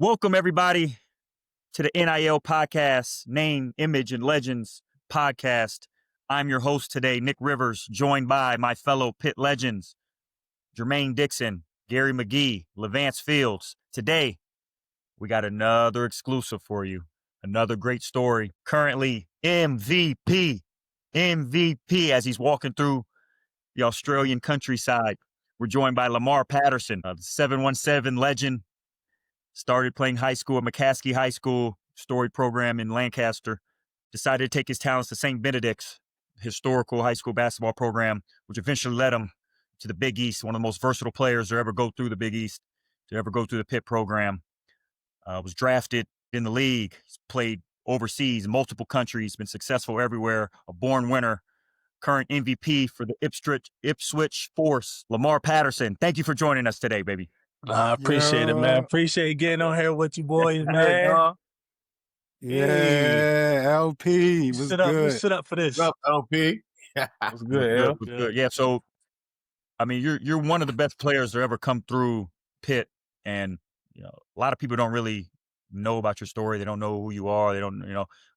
Welcome, everybody, to the NIL Podcast, Name, Image, and Legends podcast. I'm your host today, Nick Rivers, joined by my fellow Pitt legends, Jermaine Dixon, Gary McGee, Levance Fields. Today, we got another exclusive for you, another great story. Currently, MVP as he's walking through the Australian countryside. We're joined by Lamar Patterson, the 717 legend. Started playing high school at McCaskey High School, storied program in Lancaster. Decided to take his talents to St. Benedict's historical high school basketball program, which eventually led him to the Big East, one of the most versatile players to ever go through the Big East, to ever go through the Pitt program. Was drafted in the league, played overseas, multiple countries, been successful everywhere, a born winner, current MVP for the Ipswich Force, Lamar Patterson. Thank you for joining us today, baby. I appreciate it, man. Appreciate getting on here with you boys, man. Yeah, LP was good. Sit up for this. What's up, LP? Was good, was good. Yeah, so I mean, you're one of the best players to ever come through Pitt, and you know a lot of people don't really know about your story. They don't know who you are. They don't,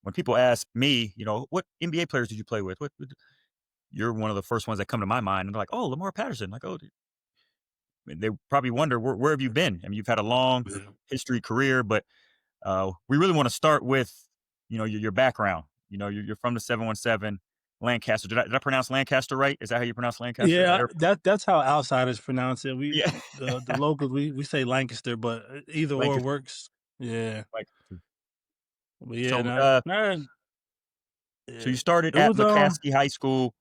when people ask me, what NBA players did you play with? What you're one of the first ones that come to my mind, and they're like, oh, Lamar Patterson. Like, oh. They probably wonder where have you been? I mean, you've had a long history career, but we really want to start with your background. You're from the 717 Lancaster. Did I pronounce Lancaster right? Is that how you pronounce Lancaster? Yeah, that's how outsiders pronounce it. The locals we say Lancaster, but either Lancaster. Or works. Yeah. But yeah. So you started at McCaskey High School.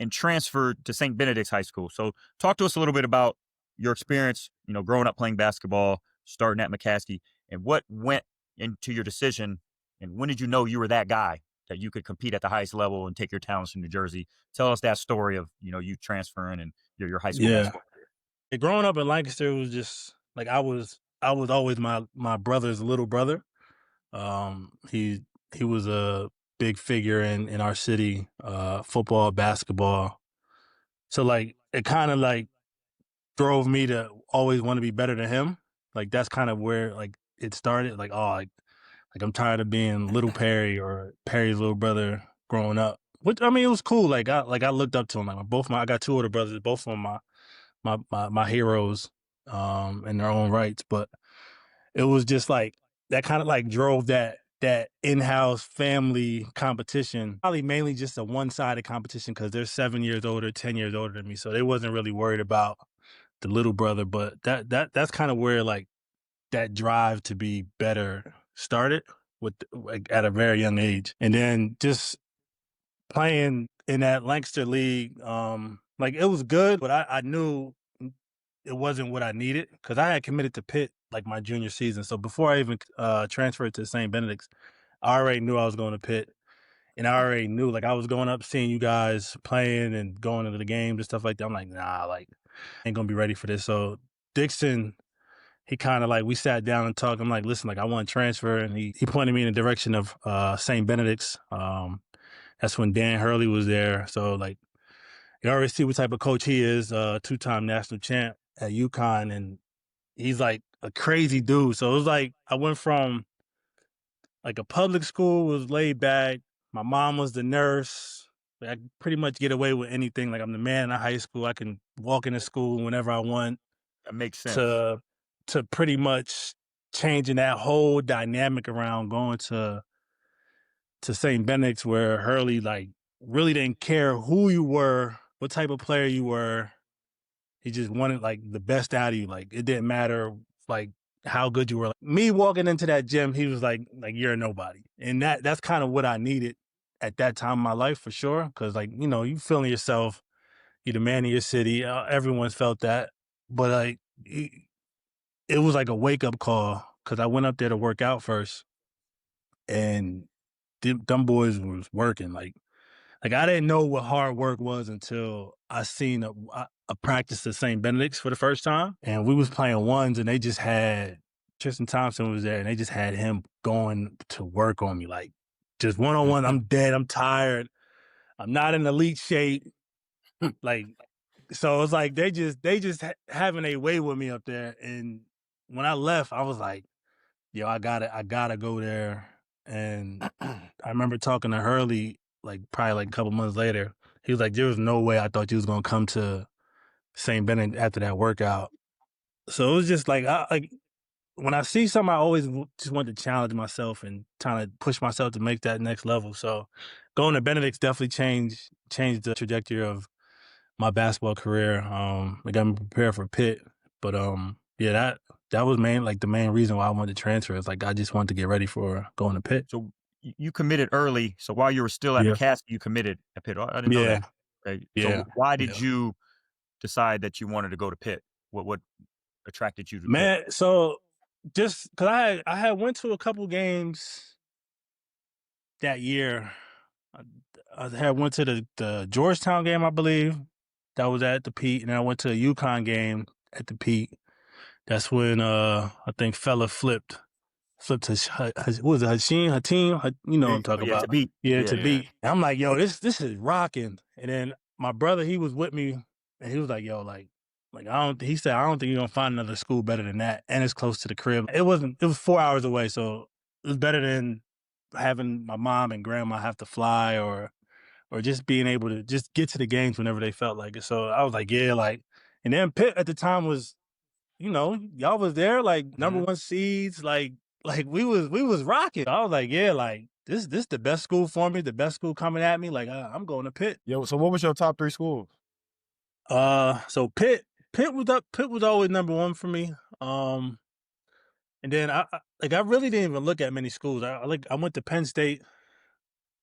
And transferred to St. Benedict's High School. So talk to us a little bit about your experience, growing up playing basketball, starting at McCaskey, and what went into your decision, and when did you know you were that guy that you could compete at the highest level and take your talents to New Jersey? Tell us that story of, you transferring and your high school basketball career. Growing up in Lancaster was just like I was always my brother's little brother. He was a big figure in our city, football, basketball. So like it kind of like drove me to always want to be better than him. Like that's kind of where like it started. Like I'm tired of being little Perry or Perry's little brother growing up. Which I mean it was cool. I looked up to him. I got two older brothers, both of them my heroes in their own rights. But it was just like that kind of like drove that in-house family competition, probably mainly just a one-sided competition because they're 7 years older, 10 years older than me. So they wasn't really worried about the little brother, but that's kind of where like that drive to be better started at a very young age. And then just playing in that Lancaster league, like it was good, but I knew it wasn't what I needed because I had committed to Pitt like my junior season. So before I even transferred to St. Benedict's, I already knew I was going to Pitt. And I already knew, like, I was going up, seeing you guys playing and going to the games and stuff like that. I'm like, nah, like, I ain't going to be ready for this. So Dixon, he kind of like, we sat down and talked. I'm like, listen, like, I want to transfer. And he pointed me in the direction of St. Benedict's. That's when Dan Hurley was there. So, like, you already see what type of coach he is, two-time national champ at UConn. And he's, like, a crazy dude. So it was like I went from like a public school was laid back. My mom was the nurse. Like, I could pretty much get away with anything. Like I'm the man in high school. I can walk into school whenever I want. That makes sense. To pretty much changing that whole dynamic around going to St. Benedict's where Hurley like really didn't care who you were, what type of player you were. He just wanted like the best out of you. Like it didn't matter like how good you were. Like, me walking into that gym, he was like you're a nobody. And that's kind of what I needed at that time in my life for sure. Cause like, you feeling yourself, you're the man of your city. Everyone's felt that. But like, it was like a wake up call. Cause I went up there to work out first and them boys was working. Like I didn't know what hard work was until I seen a practice at St. Benedict's for the first time. And we was playing ones and they just had, Tristan Thompson was there and they just had him going to work on me. Like just one-on-one, I'm dead, I'm tired. I'm not in elite shape. Like, so it's like they just having a way with me up there. And when I left, I was like, yo, I gotta go there. And I remember talking to Hurley, like probably like a couple months later. He was like, there was no way I thought you was gonna come to St. Benedict after that workout. So it was just like, when I see something, I always just want to challenge myself and trying to push myself to make that next level. So going to Benedict's definitely changed the trajectory of my basketball career. It got me prepared for Pitt, but yeah, that was the main reason why I wanted to transfer. Is like I just wanted to get ready for going to Pitt. So you committed early. So while you were still at McCaskey, you committed at Pitt. I didn't know that. Okay. Yeah. So why did you decide that you wanted to go to Pitt? What attracted you to Pitt? Pitt? So just because I had went to a couple games that year. I had went to the Georgetown game, I believe. That was at the Pete, and then I went to a UConn game at the Pete. That's when I think fella flipped his what was it, Hakeem? You know what I'm talking about. To beat. To beat. And I'm like, yo, this is rocking. And then my brother, he was with me, and he was like, yo, he said, I don't think you're gonna find another school better than that. And it's close to the crib. It was 4 hours away, so it was better than having my mom and grandma have to fly or just being able to just get to the games whenever they felt like it. So I was like, and then Pitt at the time was, y'all was there, number one seeds, we was rocking. I was like, this the best school for me, the best school coming at me. I'm going to Pitt. Yo, so what was your top 3 schools? So Pitt was always number one for me. And then I really didn't even look at many schools. I went to Penn State.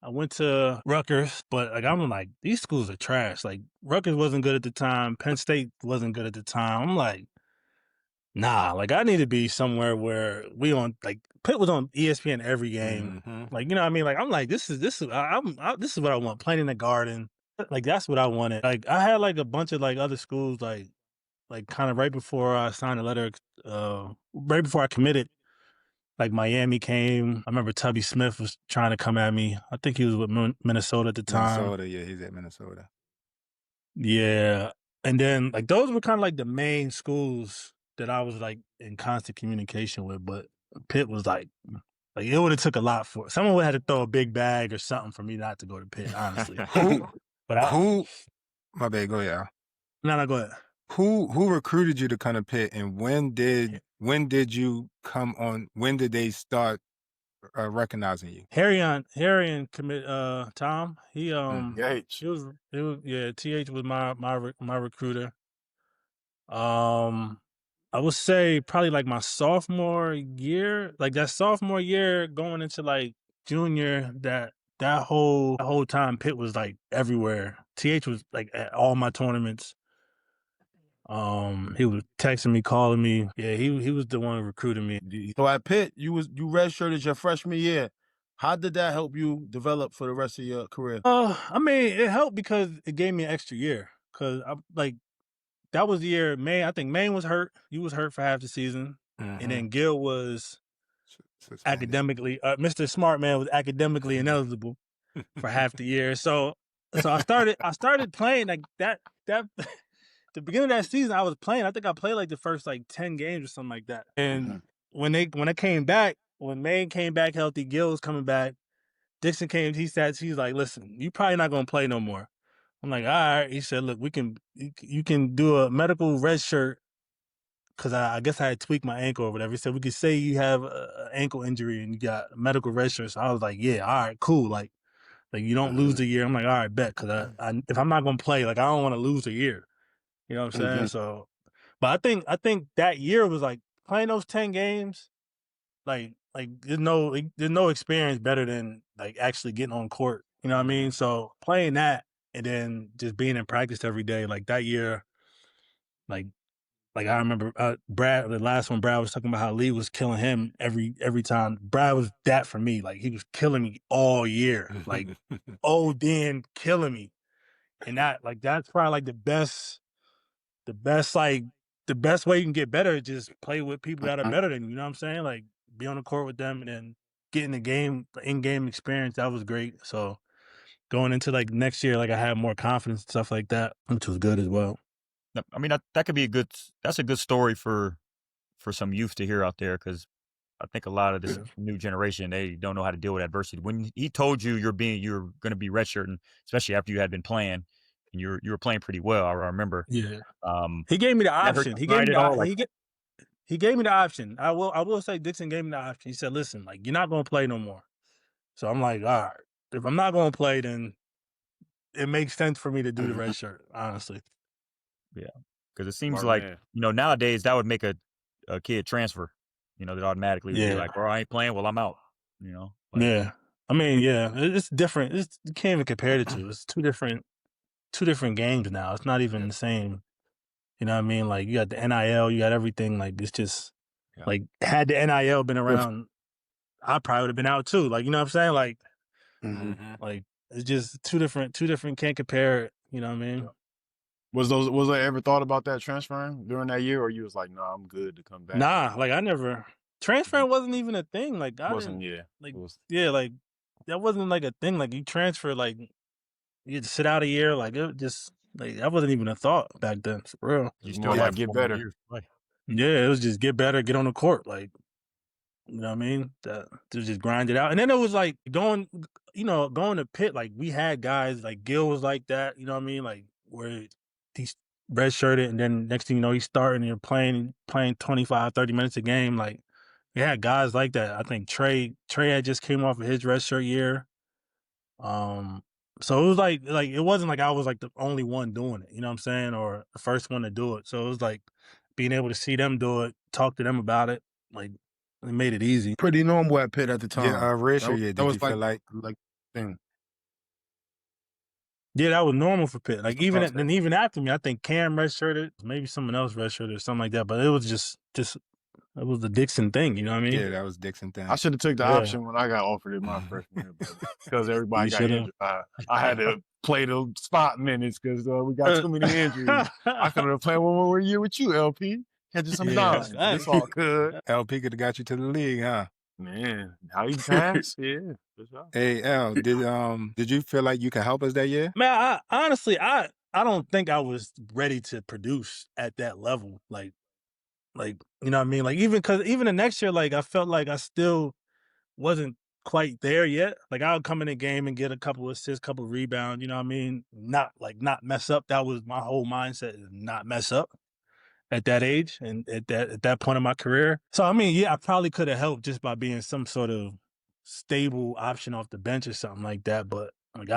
I went to Rutgers, but I'm like, these schools are trash. Rutgers wasn't good at the time. Penn State wasn't good at the time. I'm like, nah, I need to be somewhere where Pitt was on ESPN every game. Mm-hmm. You know what I mean? I'm like, this is what I want. Playing in the Garden. That's what I wanted. I had a bunch of other schools kind of right before I signed a letter, right before I committed. Miami came. I remember Tubby Smith was trying to come at me. I think he was with Minnesota at the time. Minnesota, yeah, he's at Minnesota. Yeah. And then those were kind of the main schools that I was in constant communication with. But Pitt was it would have took a lot for someone would have had to throw a big bag or something for me not to go to Pitt, honestly. My bad, go ahead, Al. No, go ahead. Who recruited you to come to Pitt, and when did you come on? When did they start recognizing you? Harry commit Tom. He TH. TH was my recruiter. I would say probably my sophomore year, that sophomore year going into junior, that whole time Pitt was everywhere. TH was at all my tournaments. He was texting me, calling me. Yeah, he was the one recruiting me. So at Pitt, you redshirted your freshman year. How did that help you develop for the rest of your career? I mean, it helped because it gave me an extra year. Cause that was the year I think Maine was hurt. You was hurt for half the season, and then Gil was academically. Mr. Smart Man was academically ineligible for half the year. So I started playing that. The beginning of that season, I was playing. I think I played the first 10 games or something like that. And when I came back, when Maine came back healthy, Gil was coming back. Dixon came. He's like, listen, you probably not gonna play no more. I'm like, all right. He said, look, you can do a medical red shirt because I guess I had tweaked my ankle or whatever. He said we could say you have an ankle injury and you got a medical red shirt. So I was like, yeah, all right, cool. You don't lose a year. I'm like, all right, bet. Because if I'm not gonna play, I don't want to lose a year. You know what I'm saying? So, but I think that year was playing those 10 games. There's no experience better than actually getting on court. You know what I mean? So playing that and then just being in practice every day, that year, I remember Brad, the last one, Brad was talking about how Lee was killing him every time. Brad was that for me. He was killing me all year. ODing killing me. And that's probably the best way you can get better is just play with people that are better than you. You know what I'm saying? Be on the court with them and then getting the in-game experience. That was great. So going into next year, I had more confidence and stuff like that, which was good as well. I mean, that could be that's a good story for for some youth to hear out there, because I think a lot of this new generation, they don't know how to deal with adversity. When he told you you're going to be redshirting, especially after you had been playing and you were playing pretty well, I remember. Yeah. He gave me the That hurt option. your He gave pride me at all? he gave me the option. I will say Dixon gave me the option. He said, "Listen, like you're not going to play no more." So I'm like, all right, if I'm not going to play, then it makes sense for me to do the red shirt, honestly. Yeah, because it seems Smart like man. nowadays that would make a kid transfer. That automatically would be like, "Bro, I ain't playing. Well, I'm out." Yeah, I mean, yeah, it's different. You can't even compare the two. It's two different games now. It's not even the same. You know what I mean? Like you got the NIL, you got everything. Like it's just like had the NIL been around, I probably would have been out too. Like you know what I'm saying? Like, like it's just two different. Can't compare it. You know what I mean? Was I ever thought about that transferring during that year, or you was like, "Nah, I'm good to come back"? Nah, like I never transferring wasn't even a thing. Like I Wasn't didn't, like It was, like that wasn't like a thing. Like you transfer, like you had to sit out a year. Like it just like that wasn't even a thought back then. For real. You more still like have get 4 more better. years to play. Yeah, it was just get better, get on the court. Like you know what I mean? To just grind it out. And then it was like going to Pitt. Like we had guys like Gil was like that. You know what I mean? Like where he's redshirted, and then next thing you know, he's starting and you're playing 25, 30 minutes a game. Like we had guys like that. I think Trey had just came off of his redshirt year. So it was like it wasn't like I was like the only one doing it, you know what I'm saying, or the first one to do it. So it was like being able to see them do it, talk to them about it, like it made it easy. pretty normal at Pitt at the time. Yeah, redshirt year. That Did was you feel like thing. Yeah, that was normal for Pitt. Like even Okay. even after me, I think Cam redshirted, maybe someone else redshirted or something like that. But it was just it was the Dixon thing, you know what I mean? Yeah, that was Dixon thing. I should have took the option when I got offered it my freshman year, because everybody got injured. I had to play the spot minutes because we got too many injuries. I could have played one more year with you, LP. Catching some dimes. It's all good. LP could have got you to the league, huh? Man, how you pass? Yeah. Hey, L, did you feel like you could help us that year? Man, honestly, I don't think I was ready to produce at that level. Like you know what I mean? Like even the next year, like I felt like I still wasn't quite there yet. Like I would come in the game and get a couple of assists, couple of rebounds. You know what I mean? Not mess up. That was my whole mindset: is not mess up at that age and at that point in my career. So I mean, yeah, I probably could have helped just by being some sort of stable option off the bench or something like that. But like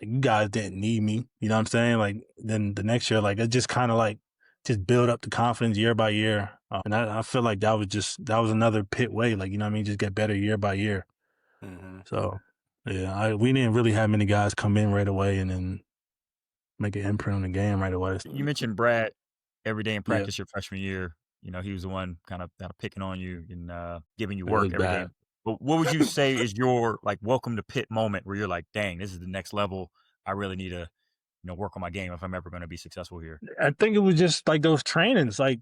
you guys didn't need me. You know what I'm saying? Like then the next year, like it just kind of like just build up the confidence year by year. And I feel like that was another Pitt way. Like, you know what I mean? Just get better year by year. Mm-hmm. So yeah, we didn't really have many guys come in right away and then make an imprint on the game right away. You mentioned Brad every day in practice your freshman year. He was the one kind of picking on you and giving you work every day. But what would you say is your like welcome to Pitt moment where you're like, dang, this is the next level. I really need to work on my game if I'm ever going to be successful here? I think it was just like those trainings, like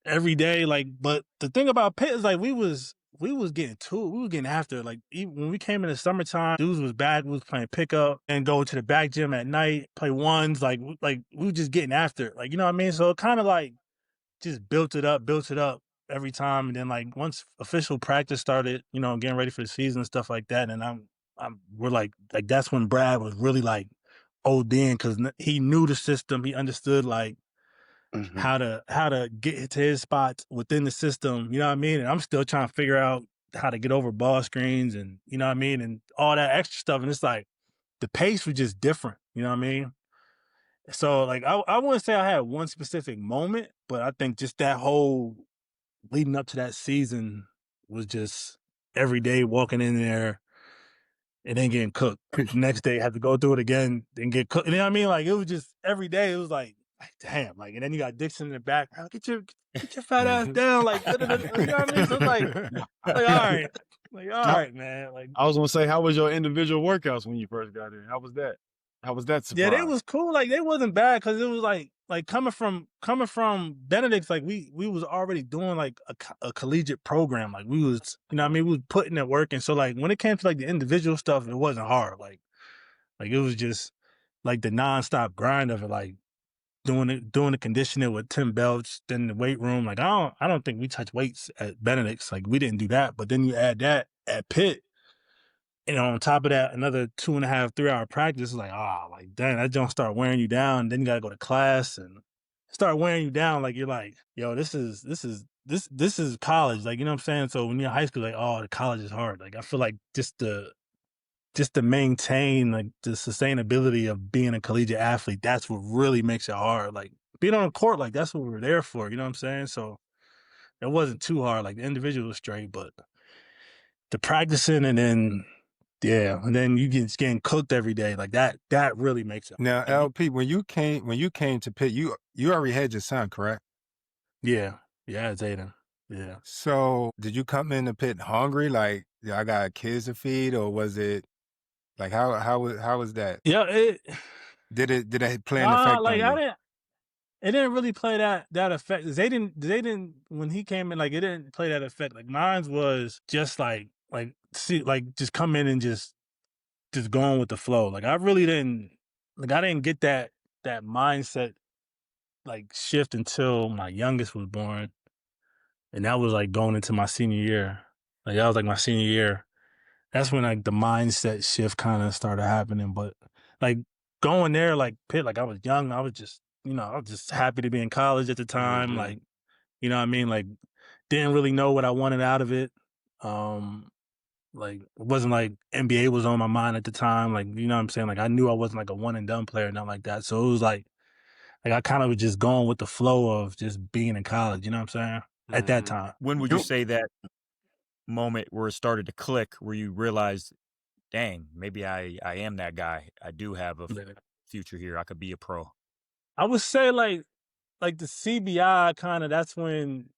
every day. Like, but the thing about Pitt is like we was getting to it. We was getting after it. Like even when we came in the summertime, dudes was back. We was playing pickup and go to the back gym at night, play ones. Like we were just getting after it. Like, you know what I mean? So it kind of like just built it up every time. And then like once official practice started, getting ready for the season and stuff like that. And we're like that's when Brad was really like ODing because he knew the system. He understood like how to get to his spots within the system. You know what I mean? And I'm still trying to figure out how to get over ball screens and you know what I mean, and all that extra stuff. And it's like the pace was just different. You know what I mean? So like I wouldn't say I had one specific moment, but I think just that whole leading up to that season was just every day walking in there and then getting cooked. The next day have to go through it again and get cooked. You know what I mean? Like it was just every day. It was like damn. Like and then you got Dixon in the back. Get your fat ass down. Like you know what I mean? So it's like all right. Like all right, man. Like I was gonna say, how was your individual workouts when you first got in? How was that? How was that surprise? Yeah, they was cool. Like they wasn't bad because it was like coming from Benedict, like we was already doing like a collegiate program. Like we was, you know what I mean, we was putting it work. And so like when it came to like the individual stuff, it wasn't hard. Like it was just like the nonstop grind of it. Like doing the conditioning with Tim Belch, then the weight room. Like I don't think we touch weights at Benedict's. Like we didn't do that. But then you add that at Pitt, and on top of that, another 2.5, 3 hour practice. Is like, like dang, that don't start wearing you down. Then you gotta go to class and start wearing you down. Like you're like, yo, this is college. Like, you know what I'm saying? So when you're in high school, like, the college is hard. Like I feel like just to maintain like the sustainability of being a collegiate athlete, that's what really makes it hard. Like being on the court, like that's what we're there for. You know what I'm saying? So it wasn't too hard. Like the individual was straight, but the practicing and then you getting cooked every day. Like that really makes it hard. Now, LP, when you came to Pitt, you already had your son, correct? Yeah, it's Aiden. Yeah. So did you come into Pitt hungry? Like, I got kids to feed, or was it like how was that? Yeah, Did it play an effect like on you? It didn't really play that effect. They didn't when he came in, like it didn't play that effect. Like mine was just like just come in and just going with the flow. Like I really didn't get that mindset like shift until my youngest was born. And that was like going into my senior year. Like that was like my senior year. That's when like the mindset shift kind of started happening. But like going there, like Pitt, like I was young. I was just, I was just happy to be in college at the time. Mm-hmm. Like, you know what I mean? Like didn't really know what I wanted out of it. Like it wasn't like NBA was on my mind at the time. Like, you know what I'm saying? Like I knew I wasn't like a one and done player, nothing like that. So it was like I kind of was just going with the flow of just being in college. You know what I'm saying? At that time. When would you say that moment where it started to click, where you realized, dang, maybe I am that guy. I do have a future here. I could be a pro. I would say like the CBI kind of, that's when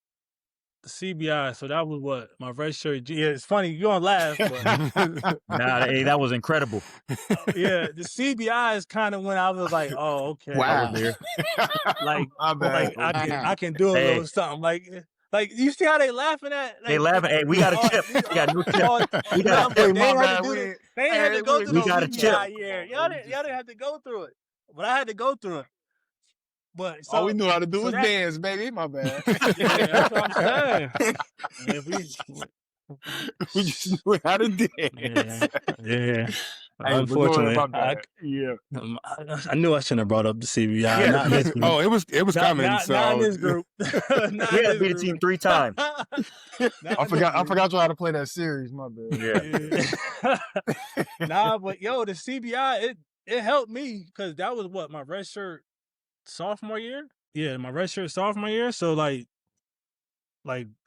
the CBI, so that was what, my redshirt. Yeah, it's funny, you're going to laugh, but. Hey, that was incredible. Yeah, the CBI is kind of when I was like, oh, okay. Wow. I was there. Like, bad. I can do a little something. Like, you see how they laughing at? Like, they laughing. Hey, we got a chip. We got a new chip. We got a chip. They ain't had to go through the CBI year. Y'all didn't have to go through it. But I had to go through it. But all we knew how to do was dance, baby. My bad. Yeah, that's what I'm saying. We just knew how to dance. Yeah. Hey, unfortunately, I knew I shouldn't have brought up the CBI. Yeah. Not this group. Oh, it was coming. Not in this group. We had to beat the team 3 times. I forgot you how to play that series. My bad. Yeah. But the CBI, it helped me because that was what, my redshirt sophomore year. Yeah, my redshirt sophomore year. So like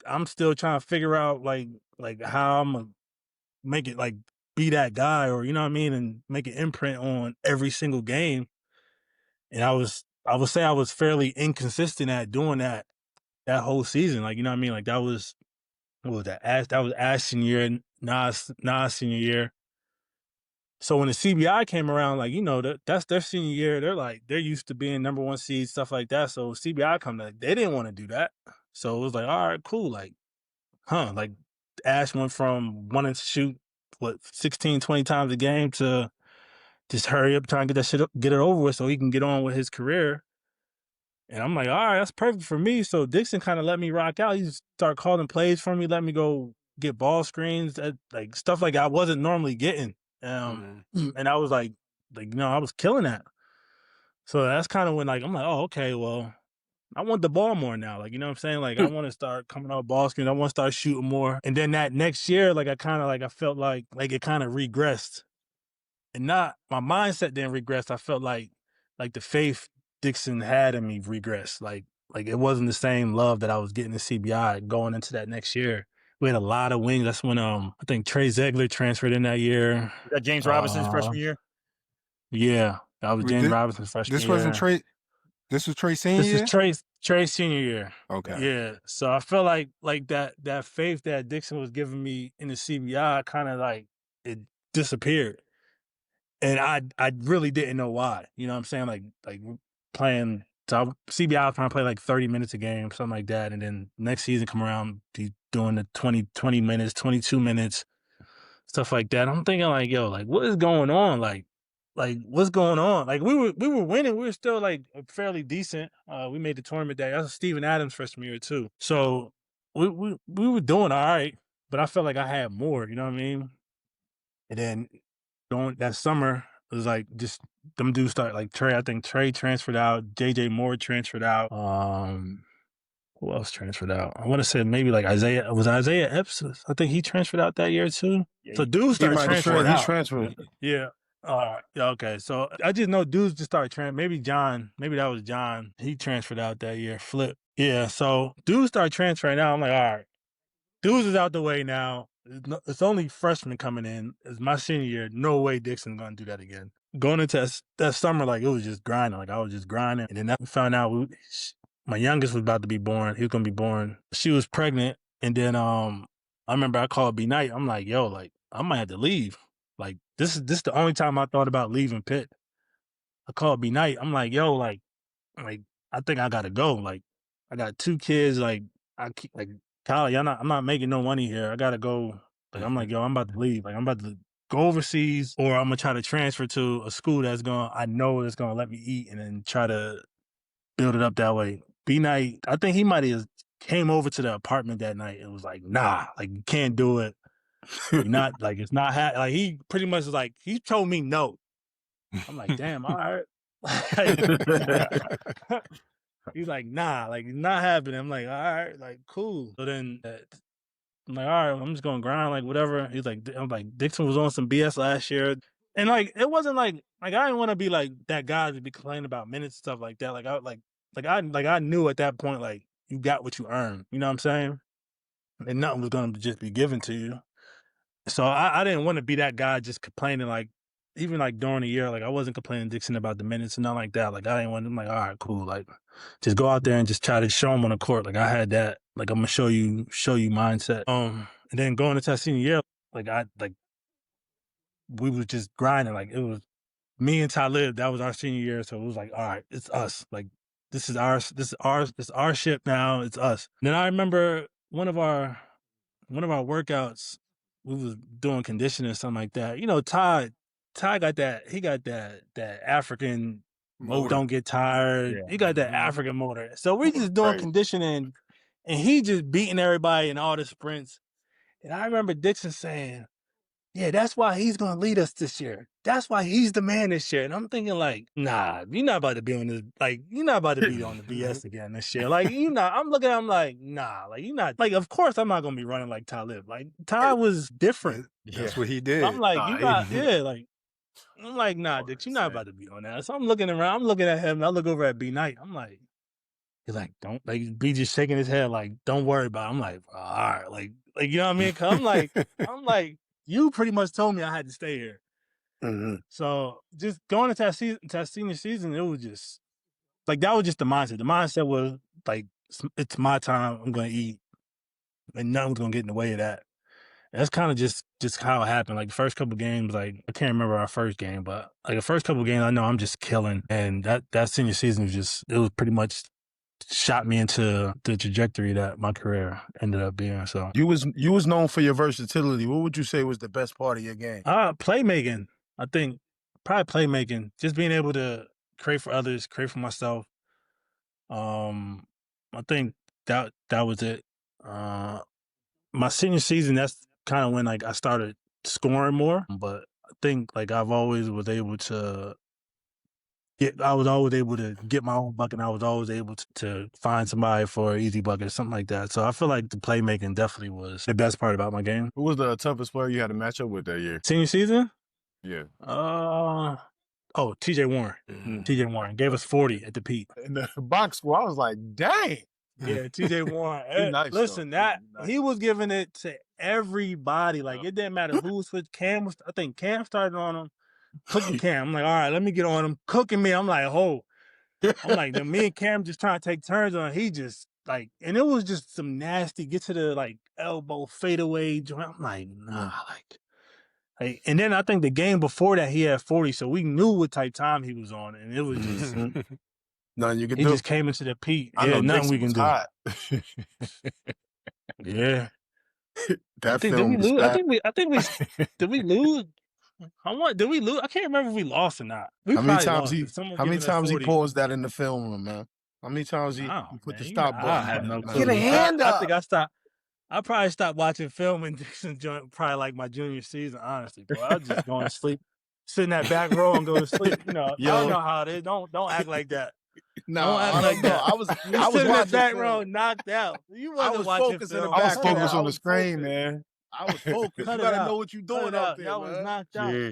I'm still trying to figure out like how I'm gonna make it, like be that guy, or you know what I mean, and make an imprint on every single game. And I would say I was fairly inconsistent at doing that whole season. Like, you know what I mean? Like that was, what was that? That was Ash senior year, Nas senior year. So when the CBI came around, like, that's their senior year. They're used to being number 1 seed, stuff like that. So CBI come, like, they didn't want to do that. So it was like, all right, cool. Like, like Ash went from wanting to shoot 16, 20 times a game to just hurry up, try and get it over with so he can get on with his career. And I'm like, all right, that's perfect for me. So Dixon kind of let me rock out. He just started calling plays for me, let me go get ball screens, like stuff like I wasn't normally getting. And I was like, I was killing that. So that's kind of when, like, I'm like, oh, okay, well, I want the ball more now. Like, you know what I'm saying? Like, I want to start coming off ball screens. I want to start shooting more. And then that next year, like, I felt like it kind of regressed. And my mindset didn't regress. I felt like the faith Dixon had in me regressed. Like it wasn't the same love that I was getting in CBI going into that next year. We had a lot of wings. That's when I think Trey Zegler transferred in that year. Was that James Robinson's freshman year? Yeah, that was James Robinson's freshman year. This wasn't Trey. This was Trey senior year? This was Trey's senior year. Okay. Yeah. So I felt like that faith that Dixon was giving me in the CBI kind of like it disappeared. And I really didn't know why. You know what I'm saying? Like playing, so CBI was trying to play like 30 minutes a game, something like that. And then next season come around, he's doing the 20 minutes, 22 minutes, stuff like that. I'm thinking like, yo, like what is going on? Like like, what's going on? Like, we were winning. We were still, like, fairly decent. We made the tournament day. That was Steven Adams' freshman year, too. So we were doing all right, but I felt like I had more, you know what I mean? And then going that summer, it was like just them dudes start, like, Trey. I think Trey transferred out. JJ Moore transferred out. Who else transferred out? I want to say maybe like Isaiah. Was it Isaiah Epps? I think he transferred out that year too. So dudes started transferring out. He transferred. Yeah. Yeah, okay. So I just know dudes just started transferring. Maybe that was John. He transferred out that year. Flip. Yeah. So dudes started transferring out. I'm like, all right, dudes is out the way now. It's only freshmen coming in. It's my senior year. No way Dixon's gonna do that again. Going into that summer, like it was just grinding. Like I was just grinding, and then we found out my youngest was about to be born. He was gonna be born. She was pregnant, and then I remember I called B Night. I'm like, yo, like I might have to leave. Like this is the only time I thought about leaving Pitt. I called B Night. I'm like, yo, like I think I gotta go. Like I got 2 kids. Like I keep like Kyle, I'm not making no money here. I gotta go. Like I'm like, yo, I'm about to leave. Like I'm about to go overseas, or I'm gonna try to transfer to a school I know that's gonna let me eat, and then try to build it up that way. B Night, I think he might have came over to the apartment that night and was like, nah, like you can't do it. You're not like it's not like he pretty much was like he told me no. I'm like, damn, all right. He's like, nah, like it's not happening. I'm like, all right, like cool. So then I'm like, all right, I'm just gonna grind, like whatever. He's like, I'm like, Dixon was on some BS last year. And like it wasn't like I didn't want to be like that guy to be complaining about minutes and stuff like that. I knew at that point, like, you got what you earned. You know what I'm saying? And nothing was going to just be given to you. So I didn't want to be that guy just complaining, like, even like during the year, like I wasn't complaining to Dixon about the minutes and nothing like that. Like I didn't want to, I'm like, all right, cool. Like just go out there and just try to show him on the court. Like I had that, like I'm going to show you mindset. And then going into that senior year, we was just grinding. Like it was me and Talib, that was our senior year. So it was like, all right, it's us. Like, this is our ship now. It's us. And then I remember one of our workouts, we was doing conditioning or something like that. You know, Ty got that. He got that African motor. Don't get tired. Yeah. He got that African motor. So we just doing conditioning, and he just beating everybody in all the sprints. And I remember Dixon saying, yeah, that's why he's going to lead us this year. That's why he's the man this year. And I'm thinking like, nah, you're not about to be on this. Like, you're not about to be on the BS again this year. Like, I'm looking at him like, nah, like, you're not. Like, of course, I'm not going to be running like Talib. Like, Ty was different. That's what he did. I'm like, I'm like, nah, Dix, you're not about to be on that. So I'm looking around. I'm looking at him. And I look over at B Night. I'm like, he's like, don't, like, B just shaking his head like, don't worry about it. I'm like, all right. Like, you know what I mean? Cause I'm like, you pretty much told me I had to stay here. Mm-hmm. So just going into that senior season, it was just like that was just the mindset. The mindset was like, it's my time. I'm going to eat, and nothing's going to get in the way of that. And that's kind of just how it happened. Like the first couple of games, like I can't remember our first game, but like the first couple of games, I know I'm just killing. And that senior season was it was pretty much shot me into the trajectory that my career ended up being. So you was known for your versatility. What would you say was the best part of your game? Playmaking. I think probably playmaking. Just being able to create for others, create for myself. I think that was it. My senior season, that's kind of when like I started scoring more. But I think like I've always was able to. I was always able to get my own bucket, and I was always able to find somebody for an easy bucket or something like that. So I feel like the playmaking definitely was the best part about my game. Who was the toughest player you had to match up with that year? Senior season? Yeah. TJ Warren. Mm-hmm. TJ Warren gave us 40 at the Pete. In the box score, I was like, dang. Yeah, TJ Warren. Nice, listen, he was giving it to everybody. Like, it didn't matter who was with Cam. I think Cam started on him. Cooking Cam. I'm like, all right, let me get on him. Cooking me. I'm like, oh. I'm like, me and Cam just trying to take turns on. He just like, and it was just some nasty get to the like elbow fadeaway joint. I'm like, nah, like, and then I think the game before that he had 40, so we knew what type time he was on, and it was just nothing you can do. He just came into the Pete. Yeah, nothing we can do. Yeah. That film. I think we did we lose? Did we lose? I can't remember if we lost or not. How many times he paused that in the film room, man? How many times he put the stop button? I have no clue. Get a hand up. I think I stopped. I probably stopped watching film in Dixon joint probably like my junior season, honestly, bro. I was just going to sleep, sit in that back row and go to sleep. You know, I don't know how it is. Don't act like that. No, don't act like that. I was sitting in the back row, knocked out. You wasn't watching film. I was focused on the screen, man. I was focused. You gotta know what you're doing up there, Y'all man. was knocked out. Yeah.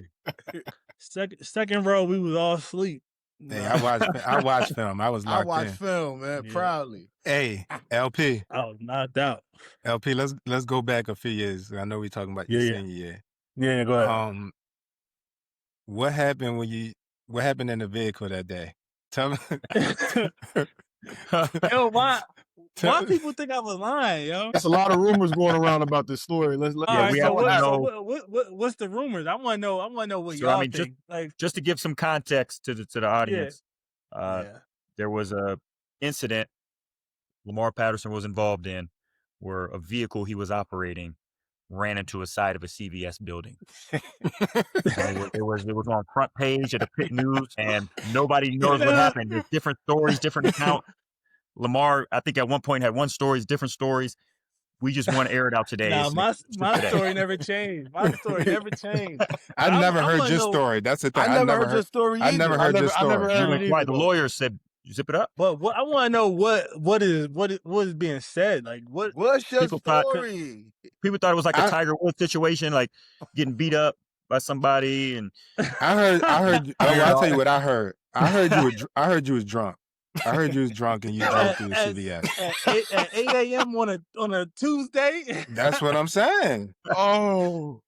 Second row, we was all asleep. Hey, I watched film. I was locked in. I watched film, man, proudly. Hey, LP. I was knocked out. LP, let's go back a few years. I know we're talking about your senior year. Yeah, go ahead. What happened in the vehicle that day? Tell me. Yo, why people think I was lying, yo? There's a lot of rumors going around about this story. What's the rumors? I want to know what y'all think. Just to give some context to the audience, there was a incident Lamar Patterson was involved in where a vehicle he was operating ran into a side of a CVS building. It was on front page of the Pitt News, and nobody knows what happened. There's different stories, different accounts. Lamar, I think at one point had one story, different stories. We just want to air it out today. Nah, my story never changed. My story never changed. I never heard your story. That's the thing. I never heard your story either. I never heard your story. Why the lawyer said zip it up? But I want to know what is being said. Like what's your story? People thought it was like a Tiger Woods situation, like getting beat up by somebody. And I heard. I'll tell you what I heard. I heard you was drunk. I heard you was drunk and you drove through the CVS at 8 a.m. on a Tuesday. That's what I'm saying. Oh,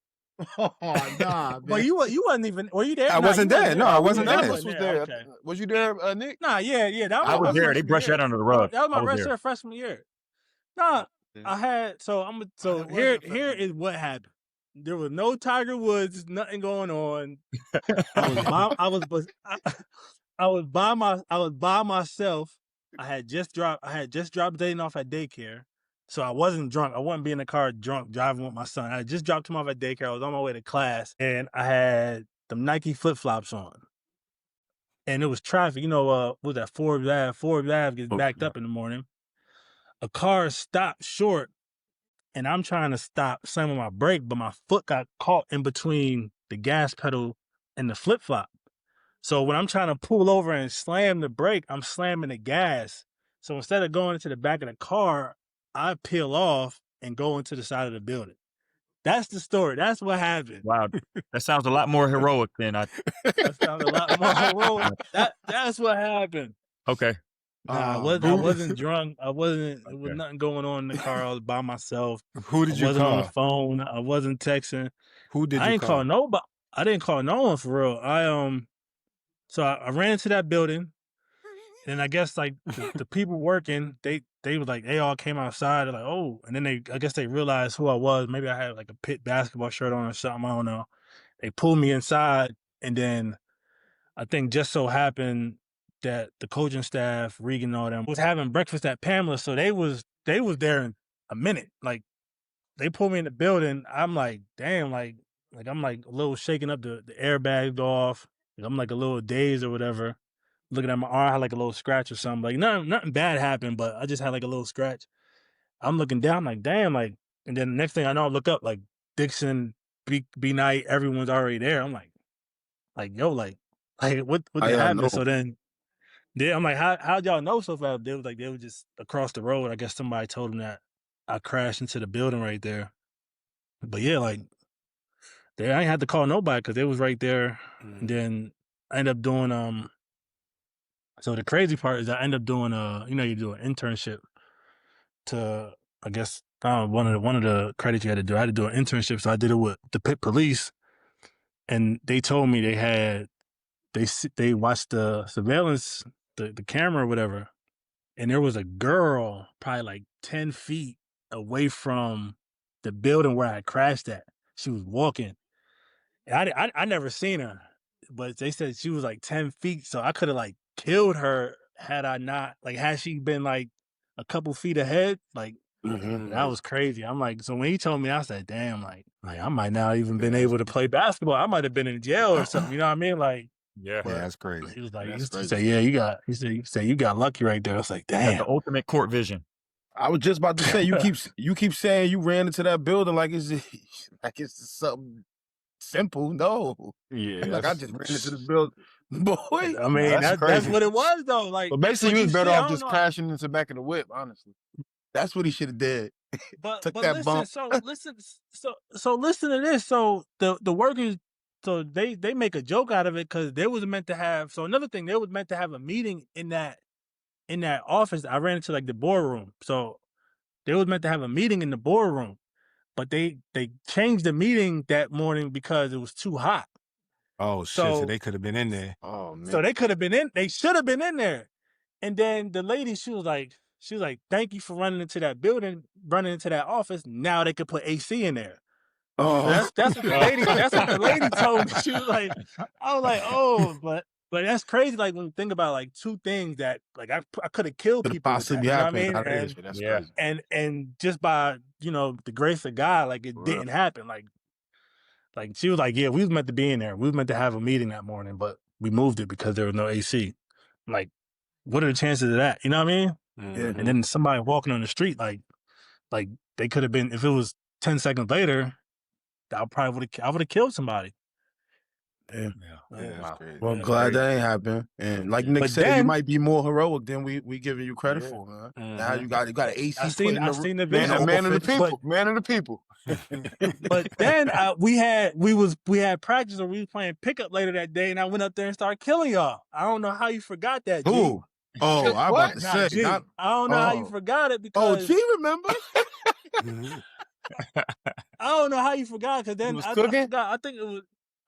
nah, man. Well, you wasn't even. Were you there? I wasn't there. No, I wasn't there. Was there. Okay. Was you there, Nick? Nah, yeah. I was there. They brushed that under the rug. That was my redshirt freshman year. Nah, I had. Here is what happened. There was no Tiger Woods. Nothing going on. I was by myself. I had just dropped Dayton off at daycare. So I wasn't drunk. I wasn't in the car drunk driving with my son. I had just dropped him off at daycare. I was on my way to class and I had the Nike flip-flops on. And it was traffic. You know, what was that, Forbes Ave? Forbes Ave gets backed up in the morning. A car stopped short and I'm trying to stop, slamming my brake, but my foot got caught in between the gas pedal and the flip-flop. So when I'm trying to pull over and slam the brake, I'm slamming the gas. So instead of going into the back of the car, I peel off and go into the side of the building. That's the story. That's what happened. Wow. That sounds a lot more heroic than I... That sounds a lot more heroic. That's what happened. Okay. Nah, I wasn't drunk. There was nothing going on in the car. I was by myself. Who did you call? I wasn't on the phone. I wasn't texting. Who did you call? I didn't call nobody. I didn't call no one for real. So I ran into that building, and I guess like the people working, they was like, they all came outside. They're like, oh, and then I guess they realized who I was. Maybe I had like a Pitt basketball shirt on or something. I don't know. They pulled me inside, and then I think just so happened that the coaching staff, Regan and all them, was having breakfast at Pamela, so they was there in a minute. Like they pulled me in the building. I'm like, damn, like I'm like a little shaking up. The airbags go off. I'm like a little dazed or whatever. Looking at my arm, I had like a little scratch or something. Like nothing bad happened, but I just had like a little scratch. I'm looking down, like damn, like, and then the next thing I know, I look up, like Dixon, B Night, everyone's already there. I'm like yo, like what happened? So then, I'm like, how'd y'all know so fast? They were just across the road. I guess somebody told them that I crashed into the building right there. But yeah, like. I ain't had to call nobody because they was right there. Mm-hmm. And then I ended up doing so the crazy part is I ended up doing you do an internship to, I guess, one of the credits you had to do. I had to do an internship, so I did it with the Pitt Police, and they told me they watched the surveillance, the camera or whatever, and there was a girl probably like 10 feet away from the building where I crashed at. She was walking. I never seen her, but they said she was like 10 feet, so I could have like killed her had I not, like, had she been like a couple feet ahead, like That was crazy. I'm like, so when he told me, I said, damn, like I might not even been able to play basketball. I might have been in jail or something. You know what I mean? Like, Yeah, that's crazy. He was like, That's he crazy. said, yeah, you said you got lucky right there. I was like, damn. the ultimate court vision. I was just about to say, you keep saying you ran into that building like it's something simple. No. Yeah. Like I just ran into the building. Boy. I mean, that's what it was though. Like, but basically, he was better see, off just crashing into the back of the whip, honestly. That's what he should have did. But that listen, bump. so listen to this. So the workers, so they make a joke out of it because they was meant to have. So another thing, they was meant to have a meeting in that office. I ran into like the boardroom. So they was meant to have a meeting in the boardroom, but they changed the meeting that morning because it was too hot. Oh shit! So they could have been in there. Oh man! So they could have been in. They should have been in there. And then the lady, she was like, "Thank you for running into that building, running into that office. Now they could put AC in there." Oh, that's what the lady. That's what the lady told me. She was like, I was like, oh, but that's crazy. Like when you think about like two things that like I could have killed people. Possibly happened. You know what I mean? That's crazy. And just by the grace of God, like it didn't happen. Like she was like, yeah, we was meant to be in there. We was meant to have a meeting that morning, but we moved it because there was no AC. Like, what are the chances of that? You know what I mean? Mm-hmm. And then somebody walking on the street, like they could have been. If it was 10 seconds later, I would have killed somebody. Yeah. Wow. Well, I'm glad that ain't happened. And like Nick said, you might be more heroic than we giving you credit for, man. Mm-hmm. Now you got an AC. I seen the video. Man of the people. Man of the people. But then we had practice or we was playing pickup later that day, and I went up there and started killing y'all. I don't know how you forgot that. G. Ooh. Oh, I about to say. G. I don't know how you forgot it because. Oh, G, remember? I don't know how you forgot because then I forgot.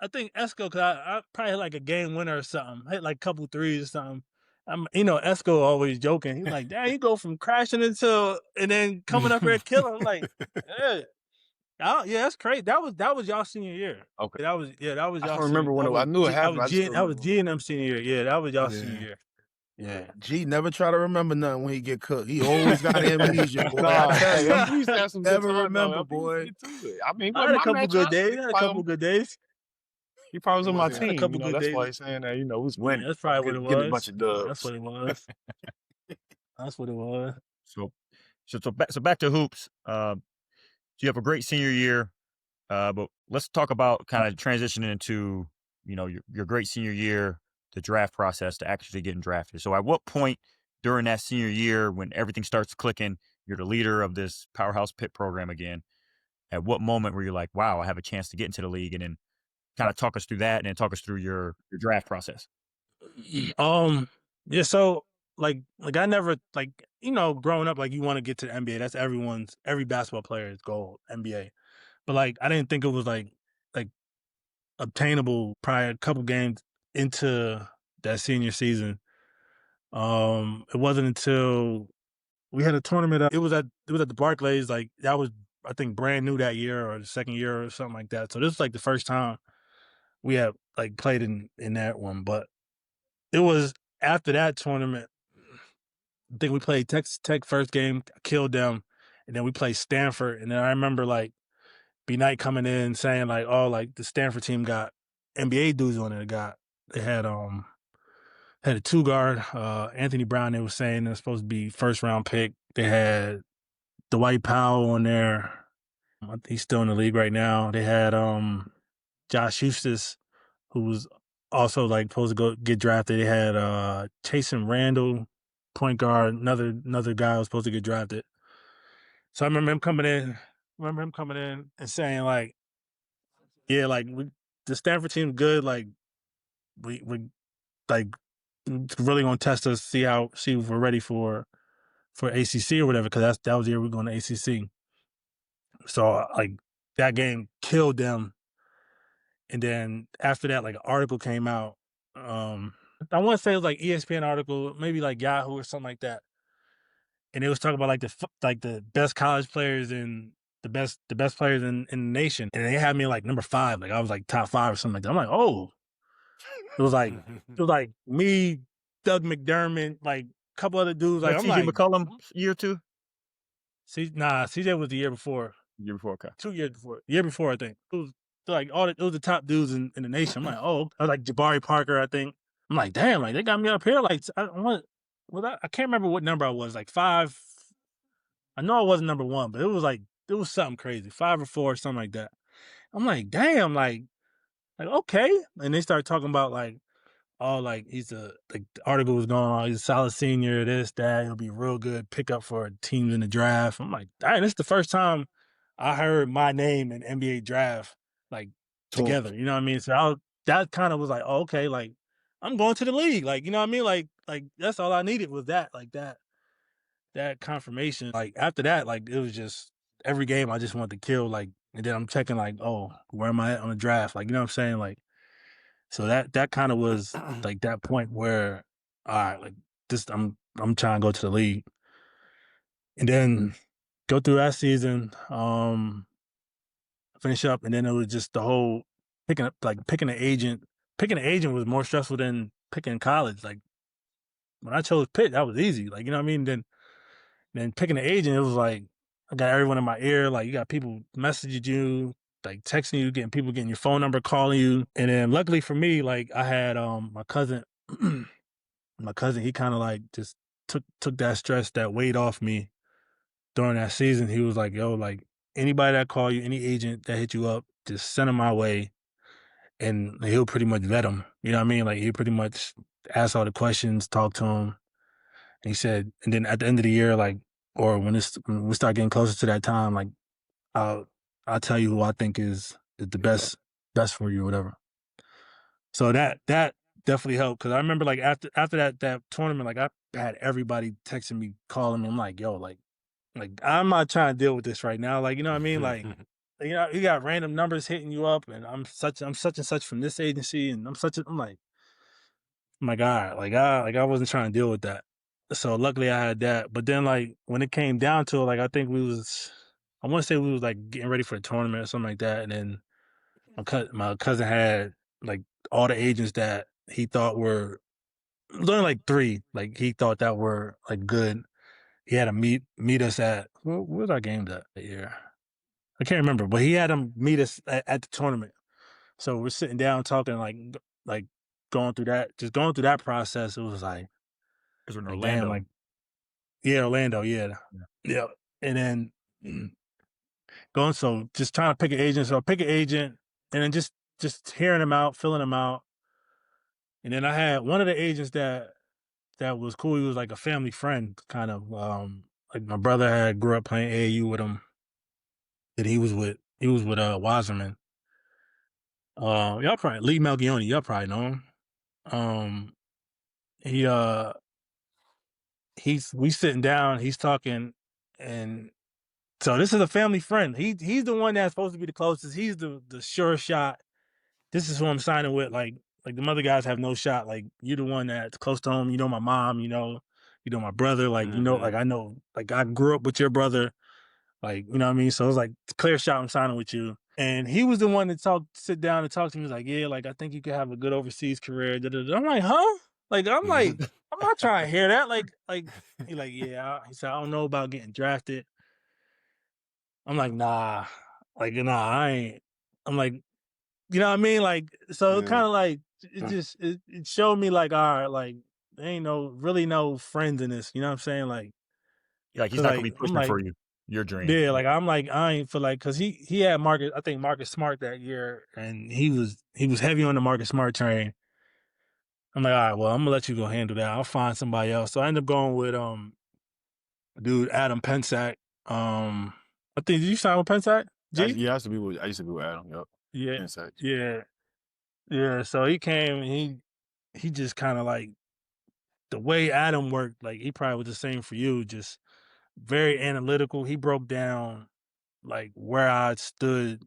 I think Esco, because I probably had like a game winner or something. I hit like a couple threes or something. Esco always joking. He's like, "Damn, you go from crashing and then coming up here killing." I'm like, yeah. Yeah, that's crazy. That was y'all senior year. Okay. That was y'all. I don't remember when I knew it happened. That was G and M senior year. Yeah, that was y'all senior year. Yeah, G never try to remember nothing when he get cooked. He always got amnesia, boy. Never remember, boy. I mean, I had a couple good days. He probably was on my team. A couple good that's days. why he's saying that. We was winning. That's probably what it was. Getting a bunch of dubs. That's what it was. That's what it was. So back to hoops. You have a great senior year, but let's talk about kind of transitioning into your great senior year, the draft process to actually getting drafted. So at what point during that senior year when everything starts clicking, you're the leader of this powerhouse Pitt program again, at what moment were you like, wow, I have a chance to get into the league? And then kind of talk us through that and then talk us through your draft process. Yeah, so like I never growing up, like you want to get to the NBA. That's every basketball player's goal, NBA. But like I didn't think it was like obtainable prior a couple games into that senior season. It wasn't until we had a tournament. It was at the Barclays. Like that was, I think, brand new that year or the second year or something like that. So this was like the first time we had like played in that one. But it was after that tournament. I think we played Texas Tech first game, killed them, and then we played Stanford. And then I remember like B-Night coming in saying like, oh, like the Stanford team got NBA dudes on it. They had a two guard, Anthony Brown. They were saying they're supposed to be first round pick. They had Dwight Powell on there. He's still in the league right now. They had Josh Eustace, who was also like supposed to go get drafted. They had Chasen Randall, point guard, another guy who was supposed to get drafted. So I remember him coming in and saying like, yeah, like the Stanford team good. Like we like really gonna test us, see if we're ready for ACC or whatever, because that was the year we were going to ACC. So like that game killed them, and then after that, like an article came out. I want to say it was like ESPN article, maybe like Yahoo or something like that, and it was talking about like the best college players and the best players in the nation, and they had me like number 5, like I was like top 5 or something like that. I'm like, oh, it was like me, Doug McDermott, like a couple other dudes. Like I'm T.J. like McCollum year 2. CJ was the year before. Year before, okay. 2 years before. Year before, I think. It was like it was the top dudes in the nation. I'm like, oh, I was like Jabari Parker, I think. I'm like, damn, like they got me up here. Like I can't remember what number I was, like 5. I know I wasn't number 1, but it was something crazy, 5 or 4, something like that. I'm like, damn, like okay. And they start talking about like, oh, like the article was going on, he's a solid senior, this, that, he'll be real good pickup for teams in the draft. I'm like, dang, this is the first time I heard my name in NBA draft like together. You know what I mean? So that kind of was like, oh, okay, like I'm going to the league. Like, you know what I mean? Like that's all I needed was that, like that confirmation. Like after that, like it was just every game I just wanted to kill. Like, and then I'm checking like, oh, where am I at on the draft? Like, you know what I'm saying? Like, so that kind of was like that point where, all right, like this, I'm trying to go to the league, and then go through that season, finish up, and then it was just the whole picking an agent. Picking an agent was more stressful than picking college. Like when I chose Pitt, that was easy. Like, you know what I mean? Then picking an agent, it was like I got everyone in my ear. Like you got people messaging you, like texting you, people getting your phone number, calling you. And then luckily for me, like I had my cousin, he kind of like just took that stress, that weight off me during that season. He was like, yo, like anybody that call you, any agent that hit you up, just send them my way. And he'll pretty much vet them. You know what I mean? Like he pretty much ask all the questions, talk to them. And he said, and then at the end of the year, like, or when we start getting closer to that time, like I'll tell you who I think is the best for you or whatever. So that definitely helped, because I remember like after that tournament, like I had everybody texting me, calling me. I'm like, yo, like I'm not trying to deal with this right now. Like, you know what I mean? Like, you know, you got random numbers hitting you up, and I'm such and such from this agency, and I'm like, oh my God, like I wasn't trying to deal with that. So luckily I had that. But then like when it came down to it, like I think I want to say we was like getting ready for a tournament or something like that, and then my cousin had like all the agents that he thought were, there's only like 3, like he thought that were like good. He had to meet us at, where was our game that year? I can't remember, but he had them meet us at the tournament. So we're sitting down talking, like going through that process. It was like, Because we're in like, Orlando. damn, like, yeah, Orlando, yeah. And then just trying to pick an agent. So pick an agent, and then just hearing them out, filling them out. And then I had one of the agents that was cool. He was like a family friend, kind of. Like my brother grew up playing AAU with him. And he was with Wasserman. Y'all probably Lee Melgione, y'all probably know him. We sitting down, he's talking, and so this is a family friend. He's the one that's supposed to be the closest. He's the sure shot. This is who I'm signing with. Like the other guys have no shot. Like you're the one that's close to home. You know my mom. You know my brother. Like you know, like I know. Like I grew up with your brother. Like you know what I mean. So it was like clear shot. I'm signing with you. And he was the one that sit down and talk to me. He was like, yeah, like I think you could have a good overseas career. Da-da-da. I'm like, huh? Like I'm not trying to hear that. Like he like, yeah. He said, I don't know about getting drafted. I'm like, nah. Like, nah, I ain't. I'm like, you know what I mean? Like, so it kind of like, it showed me like, all right, like, there ain't really no friends in this. You know what I'm saying? Like he's not going to be pushing for you, your dream. Yeah, like, I'm like, I ain't feel like, because he had Marcus Smart that year, and he was heavy on the Marcus Smart train. I'm like, all right, well, I'm going to let you go handle that. I'll find somebody else. So I ended up going with, dude, Adam Pensack. I think, did you sign with Pensack? I used to be with Adam. Yep. Yeah. Pensack. Yeah. So he came, and he just kind of like, the way Adam worked, like he probably was the same for you, just very analytical. He broke down like where I stood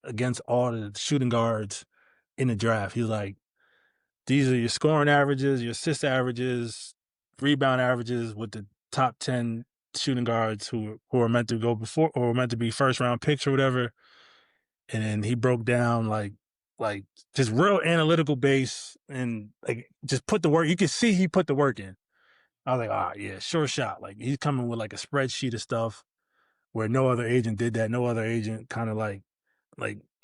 against all the shooting guards in the draft. He's like, these are your scoring averages, your assist averages, rebound averages with the top 10 shooting guards who are meant to go before, or meant to be first round picks or whatever. And then he broke down like just real analytical base, and like just put the work. You can see he put the work in. I was like, all right, yeah, sure shot. Like he's coming with like a spreadsheet of stuff where no other agent did that. No other agent kind of like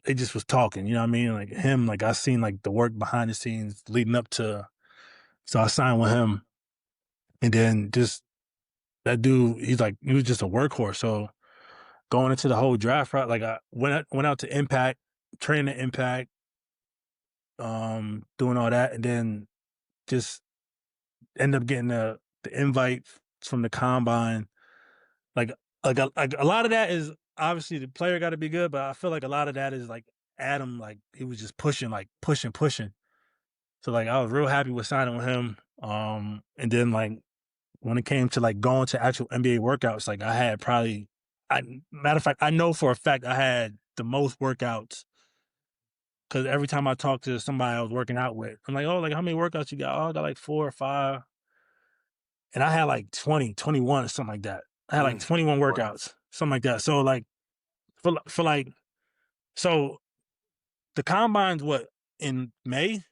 they just was talking, you know what I mean? Like him, like I seen like the work behind the scenes leading up to, so I signed with him. And then just that dude, he was just a workhorse. So going into the whole draft, right? Like I went out to Impact, training at Impact, doing all that, and then just end up getting the invite from the combine. Like a lot of that is obviously the player got to be good, but I feel like a lot of that is like Adam, like he was just pushing. So like I was real happy with signing with him. And then like when it came to like going to actual NBA workouts, like I had matter of fact, I know for a fact I had the most workouts because every time I talked to somebody I was working out with, I'm like, oh, like how many workouts you got? Oh, I got like 4 or 5. And I had like 20, 21 or something like that. I had like 21 workouts, something like that. So like for like, so the combine's what, in May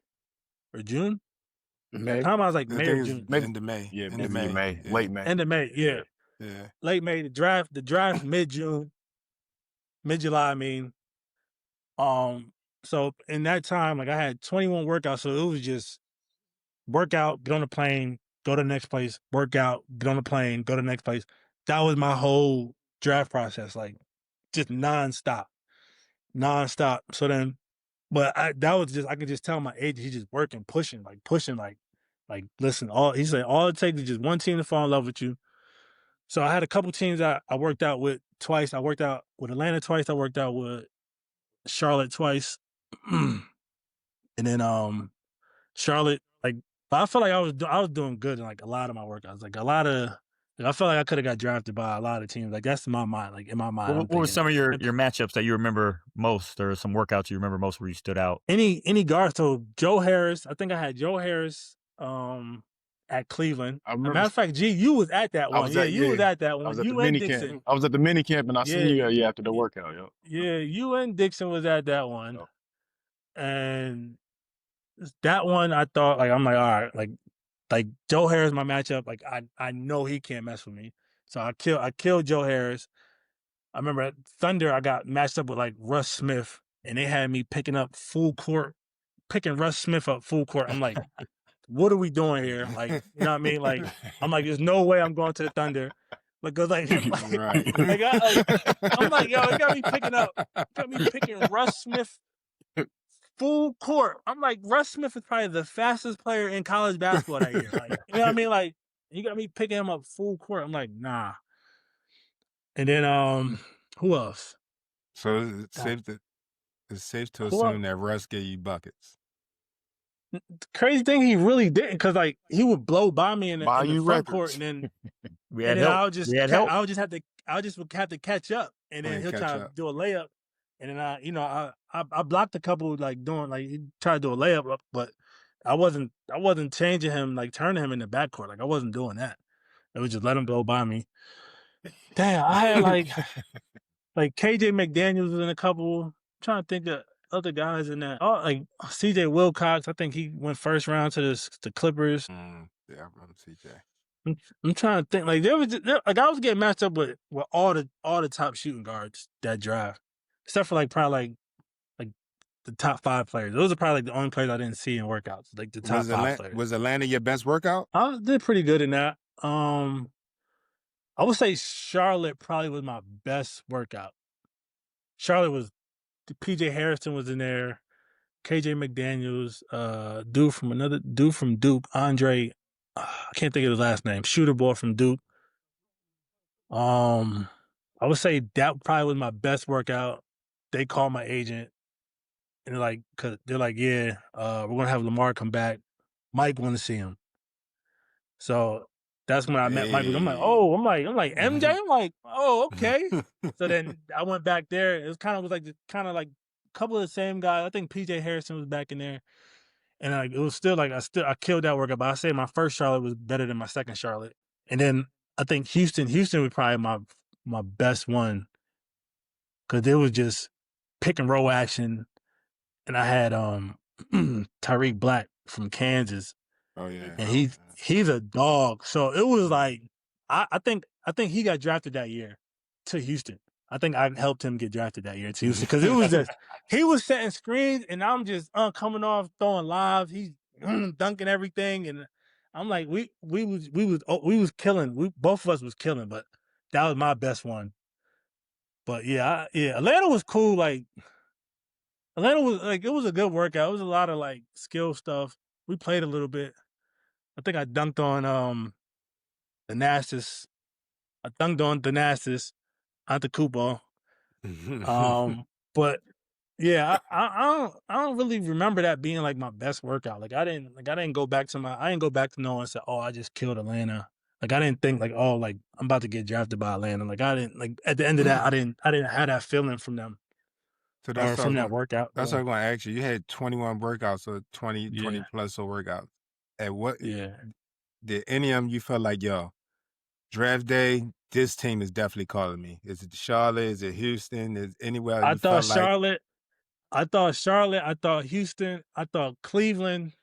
or June? May. Combine's like May or June. End of May. Yeah, End of maybe May. May. Late May. End of May, yeah. Yeah. Late May. The draft mid-June, mid-July, I mean. So in that time, like I had 21 workouts, so it was just work out, get on the plane, go to the next place, work out, get on the plane, go to the next place. That was my whole draft process, like just nonstop. So then, but I could just tell my agent, he's just working, pushing, like listen, he said, all it takes is just one team to fall in love with you. So I had a couple teams I worked out with twice. I worked out with Atlanta twice. I worked out with Charlotte twice. And then Charlotte, like, but I felt like I was doing good in like a lot of my workouts. Like a lot of, like, I felt like I could have got drafted by a lot of teams. Like that's in my mind. Like in my mind, What were some of your matchups that you remember most, or some workouts you remember most where you stood out? Any guards. So Joe Harris, I think I had Joe Harris at Cleveland. As a matter of fact, G, you was at that one. You was at that one. I was at you the and mini Dixon. camp. I was at the mini camp and I seen you after the workout. Yo. Yeah, you and Dixon was at that one. And that one I thought, like, I'm like, all right, like Joe Harris my matchup, like I know he can't mess with me. So I killed Joe Harris. I remember at Thunder I got matched up with like Russ Smith and they had me picking Russ Smith up full court. I'm like, what are we doing here? Like, you know what I mean? Like, I'm like, there's no way I'm going to the Thunder. Like, cause like right. I'm like, yo, you got me picking Russ Smith full court. I'm like, Russ Smith is probably the fastest player in college basketball that year. Like, you know what I mean? Like, you got me picking him up full court. I'm like, nah. And then who else? So it's safe to assume that Russ gave you buckets. The crazy thing, he really didn't, because like he would blow by me in the front court, and then I would just have to catch up, and then he'll try to do a layup, and then I blocked a couple, like doing, like he tried to do a layup, but I wasn't changing him, like turning him in the backcourt, like I wasn't doing that. I would just let him blow by me. Damn, I had like KJ McDaniels was in a couple. I'm trying to think of other guys in that. Oh, like CJ Wilcox. I think he went first round to the Clippers. Yeah, I remember CJ. I'm trying to think. Like like I was getting matched up with all the top shooting guards that draft, except for like probably like the top 5 players. Those are probably like the only players I didn't see in workouts. Like the top 5 players. Was Atlanta your best workout? I did pretty good in that. I would say Charlotte probably was my best workout. Charlotte was, PJ Harrison was in there, KJ McDaniels, dude from Duke, Andre, I can't think of his last name, shooter boy from Duke. I would say that probably was my best workout. They called my agent and they're like, yeah, we're gonna have Lamar come back. Mike want to see him. So that's when I met Mike. I'm like, MJ. I'm like, oh, okay. So then I went back there. It was kind of like a couple of the same guys. I think PJ Harrison was back in there, and like it was still like I killed that workout. But I say my first Charlotte was better than my second Charlotte, and then I think Houston was probably my best one because it was just pick and roll action, and I had Tyreek Black from Kansas. Oh yeah. and he's a dog. So it was like I think he got drafted that year to Houston. I think I helped him get drafted that year to Houston because it was just he was setting screens and I'm just coming off throwing lives. He's dunking everything, and I'm like we was killing. Both of us was killing, but that was my best one. But yeah, Atlanta was cool. Like Atlanta was like it was a good workout. It was a lot of like skill stuff. We played a little bit. I think I dunked on Thanasis. I dunked on Thanasis Antetokounmpo. But yeah, I don't really remember that being like my best workout. Like I didn't go back to knowing and say, oh, I just killed Atlanta. Like I didn't think like, oh, like I'm about to get drafted by Atlanta. Like I didn't like at the end of that, I didn't have that feeling from them. So that's from that workout. That's what I'm going to ask you. You had 21 workouts, or 20 plus or workouts. At what? Yeah. Did any of them you felt like, yo, draft day, this team is definitely calling me? Is it Charlotte? Is it Houston? Is anywhere? I thought Charlotte. I thought Houston. I thought Cleveland.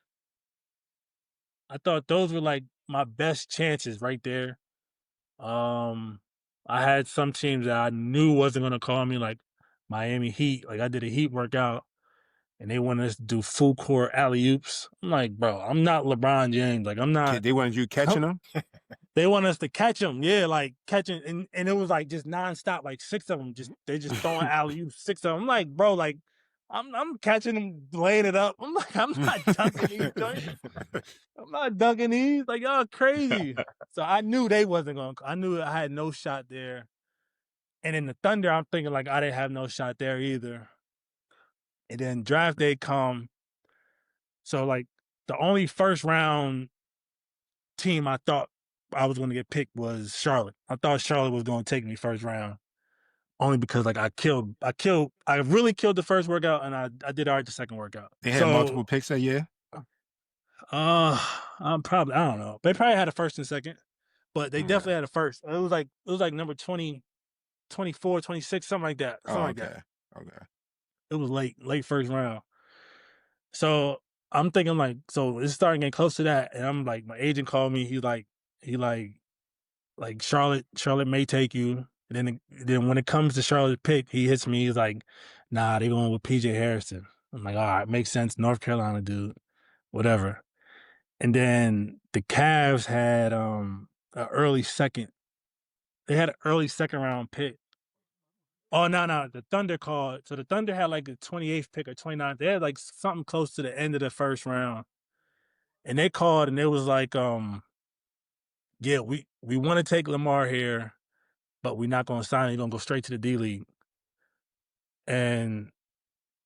I thought those were like my best chances right there. I had some teams that I knew wasn't going to call me, like Miami Heat. Like I did a Heat workout, and they wanted us to do full court alley-oops. I'm like, bro, I'm not LeBron James. Like I'm not. They wanted you catching them? They want us to catch them. Yeah, like catching. And it was like just nonstop, like 6 of them. They just throwing alley-oops, 6 of them. I'm like, bro, like I'm catching them, laying it up. I'm like, I'm not dunking these joints. I'm not dunking these. Like, y'all crazy. So I knew they wasn't going to. I knew I had no shot there. And in the Thunder, I'm thinking like I didn't have no shot there either. And then draft day come. So like the only first round team I thought I was going to get picked was Charlotte. I thought Charlotte was going to take me first round. Only because like I really killed the first workout, and I did all right the second workout. They had multiple picks that year? I don't know. They probably had a first and second, but they definitely had a first. It was like number 20, 24, 26, something like that. Okay. It was late first round. So I'm thinking like, so it's starting getting close to that, and I'm like, my agent called me. He like Charlotte may take you. And then when it comes to Charlotte's pick, he hits me. He's like, nah, they going with PJ Harrison. I'm like, all right, makes sense. North Carolina dude, whatever. And then the Cavs had an early second. They had an early second round pick. Oh, no. The Thunder called. So the Thunder had like the 28th pick or 29th. They had like something close to the end of the first round. And they called and it was like, yeah, we want to take Lamar here, but we're not going to sign him. He's going to go straight to the D-League. And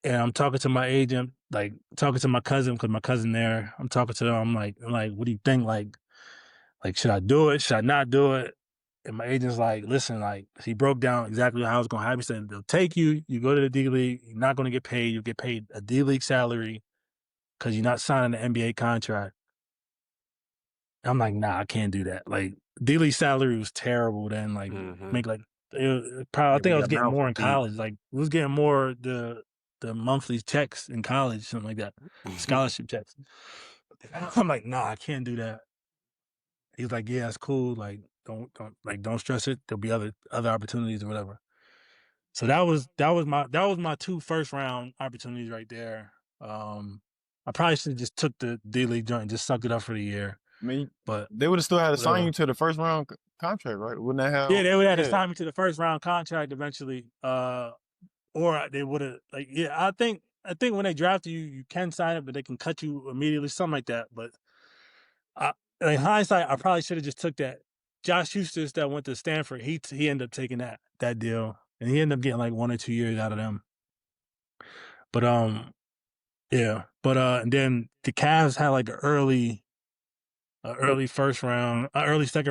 I'm talking to my agent, like talking to my cousin, because my cousin there. I'm talking to them. I'm like, what do you think? Like, should I do it? Should I not do it? And my agent's like, listen, like, he broke down exactly how it's going to happen. He said, they'll take you. You go to the D-League. You're not going to get paid. You get paid a D-League salary because you're not signing an NBA contract. I'm like, nah, I can't do that. Like, D-League salary was terrible then. Like, make like, I think I was getting more in college. Like, we was getting more the monthly checks in college, something like that, scholarship checks. I'm like, nah, I can't do that. He's like, yeah, it's cool. Like, don't stress it. There'll be other opportunities or whatever. So that was my 2 first round opportunities right there. I probably should have just took the D-League joint and just sucked it up for the year. I mean, but they would have still had to sign you to the first round contract, right? Wouldn't they have? Yeah, they would have to sign me to the first round contract eventually. Or they would have I think when they draft you, you can sign it, but they can cut you immediately, something like that. But in hindsight, I probably should have just took that. Josh Hustis that went to Stanford, he ended up taking that deal, and he ended up getting like 1 or 2 years out of them. But and then the Cavs had like an early early second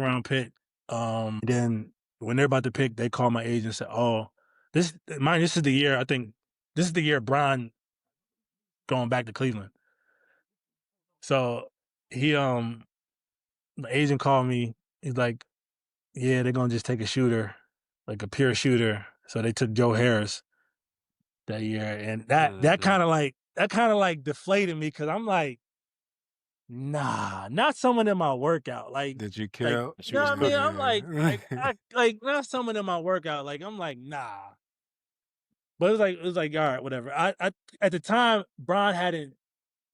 round pick. And then when they're about to pick, they call my agent and say, "Oh, this is the year. I think this is the year Bron going back to Cleveland." So my agent called me. He's like, "Yeah, they're gonna just take a shooter, like a pure shooter." So they took Joe Harris that year, and that kind of like deflated me because I'm like, Nah, not someone in my workout. Like, Did you kill? you know what I mean? I'm like, not someone in my workout. Like, I'm like, nah. But it was like, all right, whatever. I at the time, Bron hadn't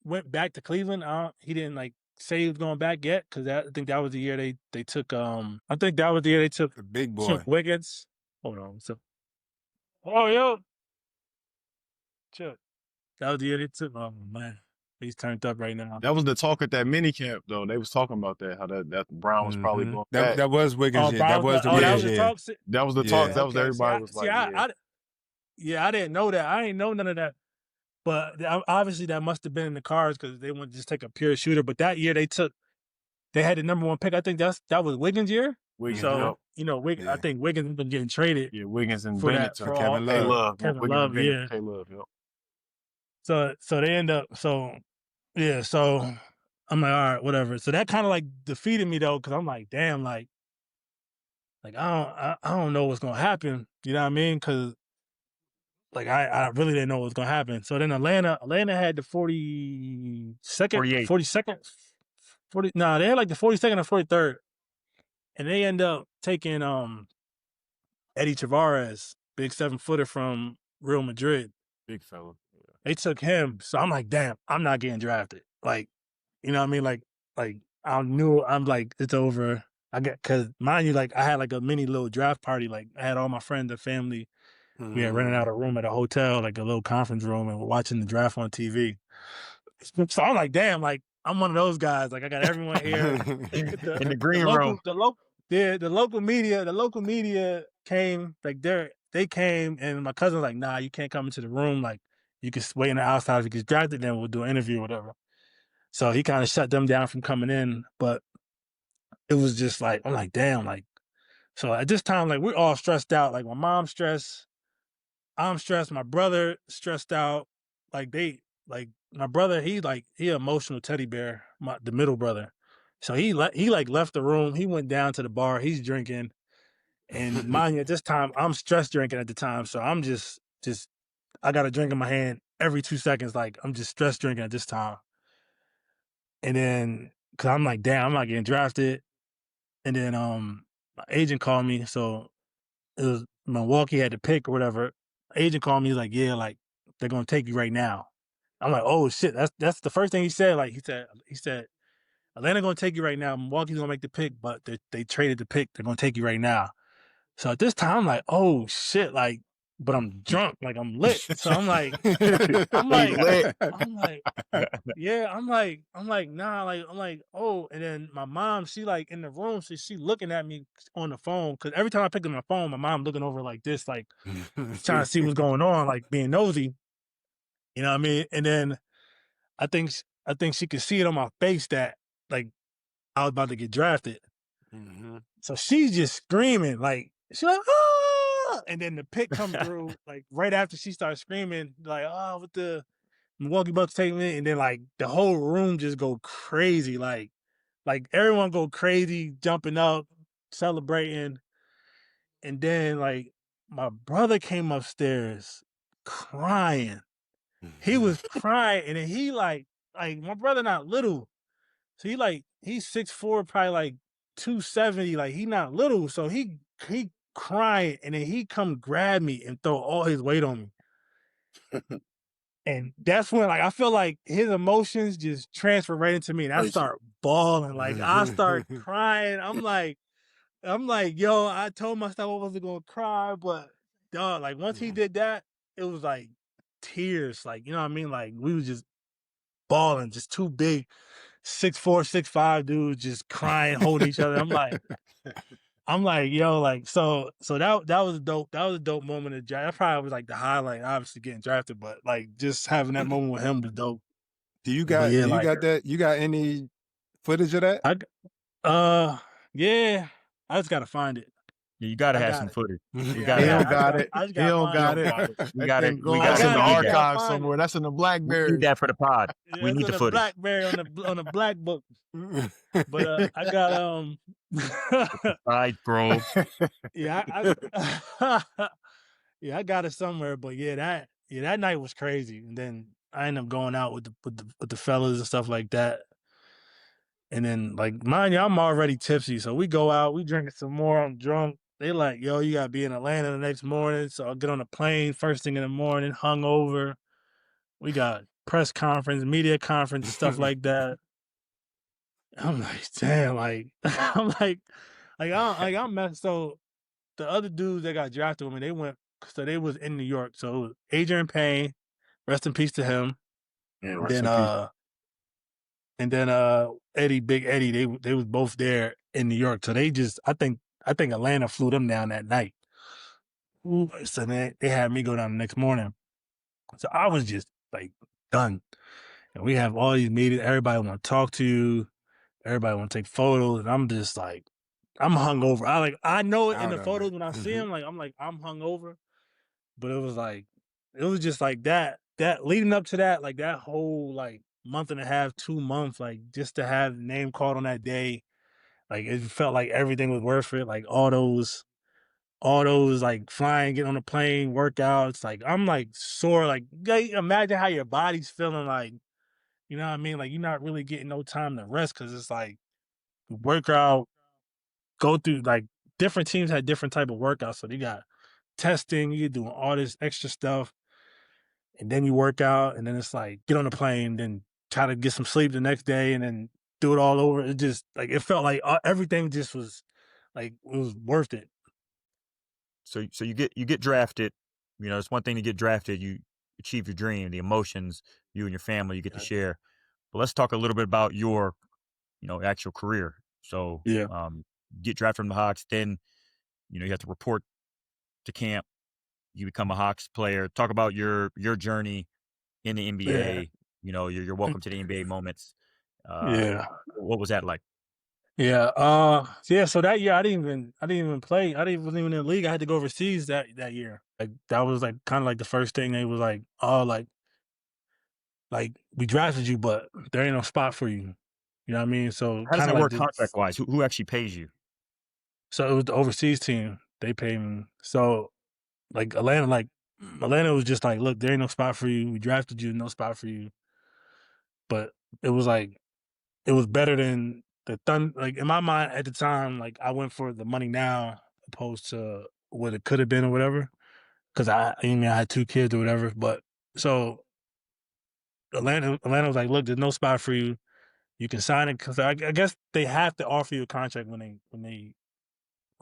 went back to Cleveland. He didn't like say he was going back yet because I think that was the year they took. I think that was the year they took the big boy. Wiggins. Hold on, so yo, Chuck. That was the year they took. Oh man, he's turned up right now. That was the talk at that mini camp, though. They was talking about that, how that Brown was probably going back. That was Wiggins. That was the Wiggins year. That was the talk. That was everybody was like, I didn't know that. I didn't know none of that. But obviously that must have been in the cards because they wouldn't just take a pure shooter. But that year they had the number 1 pick. I think that was Wiggins' year. Wiggins, so you know, I think Wiggins has been getting traded. Yeah, Wiggins and for Bennett, Kevin Love. Kevin Love, yeah. K Love, yep. So they end up so I'm like, all right, whatever. So that kind of like defeated me though, because I'm like, damn, like I don't know what's gonna happen. You know what I mean? Because like I really didn't know what was gonna happen. So then Atlanta had the 42nd, 42nd, 40. No, they had like the 42nd or 43rd, and they end up taking Eddie Tavares, big 7-footer from Real Madrid. Big fella. Yeah. They took him, so I'm like, damn, I'm not getting drafted. Like, you know what I mean? Like I'm like, it's over. Cause mind you, like I had like a mini little draft party. Like I had all my friends and family. We had rented out a room at a hotel, like a little conference room, and we're watching the draft on TV. So I'm like, damn, like I'm one of those guys. Like I got everyone here in the green room. The local media came. Like they came, and my cousin was like, nah, you can't come into the room. Like you can wait in the outside. If you get drafted, then we'll do an interview or whatever. So he kind of shut them down from coming in. But it was just like, I'm like, damn, like. So at this time, like we're all stressed out. Like my mom's stressed. I'm stressed. My brother stressed out. Like my brother, he emotional teddy bear, the middle brother. So he left the room. He went down to the bar. He's drinking, and mind you, at this time I'm stress drinking at the time. So I'm just I got a drink in my hand every 2 seconds. Like I'm just stress drinking at this time. And then, cause I'm like, damn, I'm not getting drafted. And then my agent called me. So it was Milwaukee had to pick or whatever. Agent called me. He's like, yeah, like they're gonna take you right now. I'm like, oh shit, that's the first thing he said. Like he said, Atlanta gonna take you right now. Milwaukee's gonna make the pick, but they traded the pick. They're gonna take you right now. So at this time, I'm like, oh shit, like, but I'm drunk, like I'm lit. So I'm like, yeah, I'm like, nah, like I'm like, oh, and then my mom, she like in the room, she looking at me on the phone because every time I pick up my phone, my mom looking over like this, like trying to see what's going on, like being nosy. You know what I mean? And then I think she could see it on my face that like I was about to get drafted. Mm-hmm. So she's just screaming, like she's like, ah! And then the pick come through, like right after she starts screaming, like, oh, with the Milwaukee Bucks taking it, and then like the whole room just go crazy, like everyone go crazy, jumping up, celebrating, and then like my brother came upstairs crying. He was crying, and then he like my brother not little, so he's 6'4", probably like 270, like he not little, so he crying, and then he come grab me and throw all his weight on me, and that's when like I feel like his emotions just transfer right into me, and I start bawling, like I start crying. I'm like, yo, I told myself I wasn't gonna cry, but dog, like once he did that, it was like tears, like, you know what I mean? Like we was just bawling, just two big 6'4", 6'5" dudes just crying, holding each other. I'm like, yo, like so that was dope. That was a dope moment of draft. That probably was like the highlight, obviously getting drafted, but like just having that moment with him was dope. You got that? You got any footage of that? Yeah, I just gotta find it. Yeah, you gotta have some footage. He don't got it. He don't got it. We got it. We got it in the archive somewhere. That's in the BlackBerry. We need that for the pod. Yeah, we need the footage. BlackBerry on the black book. But I got Right, bro. Yeah, I got it somewhere. But that night was crazy. And then I ended up going out with the fellas and stuff like that. And then, like, mind you, I'm already tipsy. So we go out, we drinking some more. I'm drunk. They like, yo, you got to be in Atlanta the next morning. So I'll get on a plane first thing in the morning, hungover. We got press conference, media conference, and stuff like that. I'm like, damn, like, I'm messed. So the other dudes that got drafted with me, they was in New York. So it was Adrian Payne, rest in peace to him. Yeah, And rest then, in peace. Big Eddie, they was both there in New York. So they just, I think Atlanta flew them down that night. So they had me go down the next morning. So I was just like done. And we have all these meetings. Everybody want to talk to you. Everybody want to take photos. And I'm just like, I'm hungover. I know it in the photos when I see them. Like, I'm hungover. But it was just like that leading up to that, like that whole like month and a half, 2 months, like just to have the name called on that day, like it felt like everything was worth it. Like all those like flying, getting on the plane, workouts. Like I'm like sore. Like imagine how your body's feeling. Like, you know what I mean? Like you're not really getting no time to rest because it's like workout, go through like different teams had different type of workouts. So you got testing, you're doing all this extra stuff. And then you work out, and then it's like get on the plane, then try to get some sleep the next day, and then do it all over. It just like it felt like everything just was like it was worth it. So you get drafted. You know, it's one thing to get drafted. You achieve your dream, the emotions you and your family you get to share. But let's talk a little bit about your, actual career. So Yeah. Get drafted from the Hawks, then you have to report to camp. You become a Hawks player. Talk about your journey in the NBA. Yeah. Your welcome to the NBA moments. Yeah. What was that like? Yeah. So that year I didn't even play. Wasn't even in the league. I had to go overseas that year. Like that was like kind of like the first thing they was like, oh, like we drafted you, but there ain't no spot for you. You know what I mean? So How does kind that of like work contract wise? Who actually pays you? So it was the overseas team. They paid me. So like Atlanta was just like, look, there ain't no spot for you. We drafted you, no spot for you. But it was like, it was better than the like in my mind at the time, like I went for the money now opposed to what it could have been or whatever. Cause I had 2 kids or whatever. But so Atlanta was like, look, there's no spot for you. You can sign it. Cause I guess they have to offer you a contract when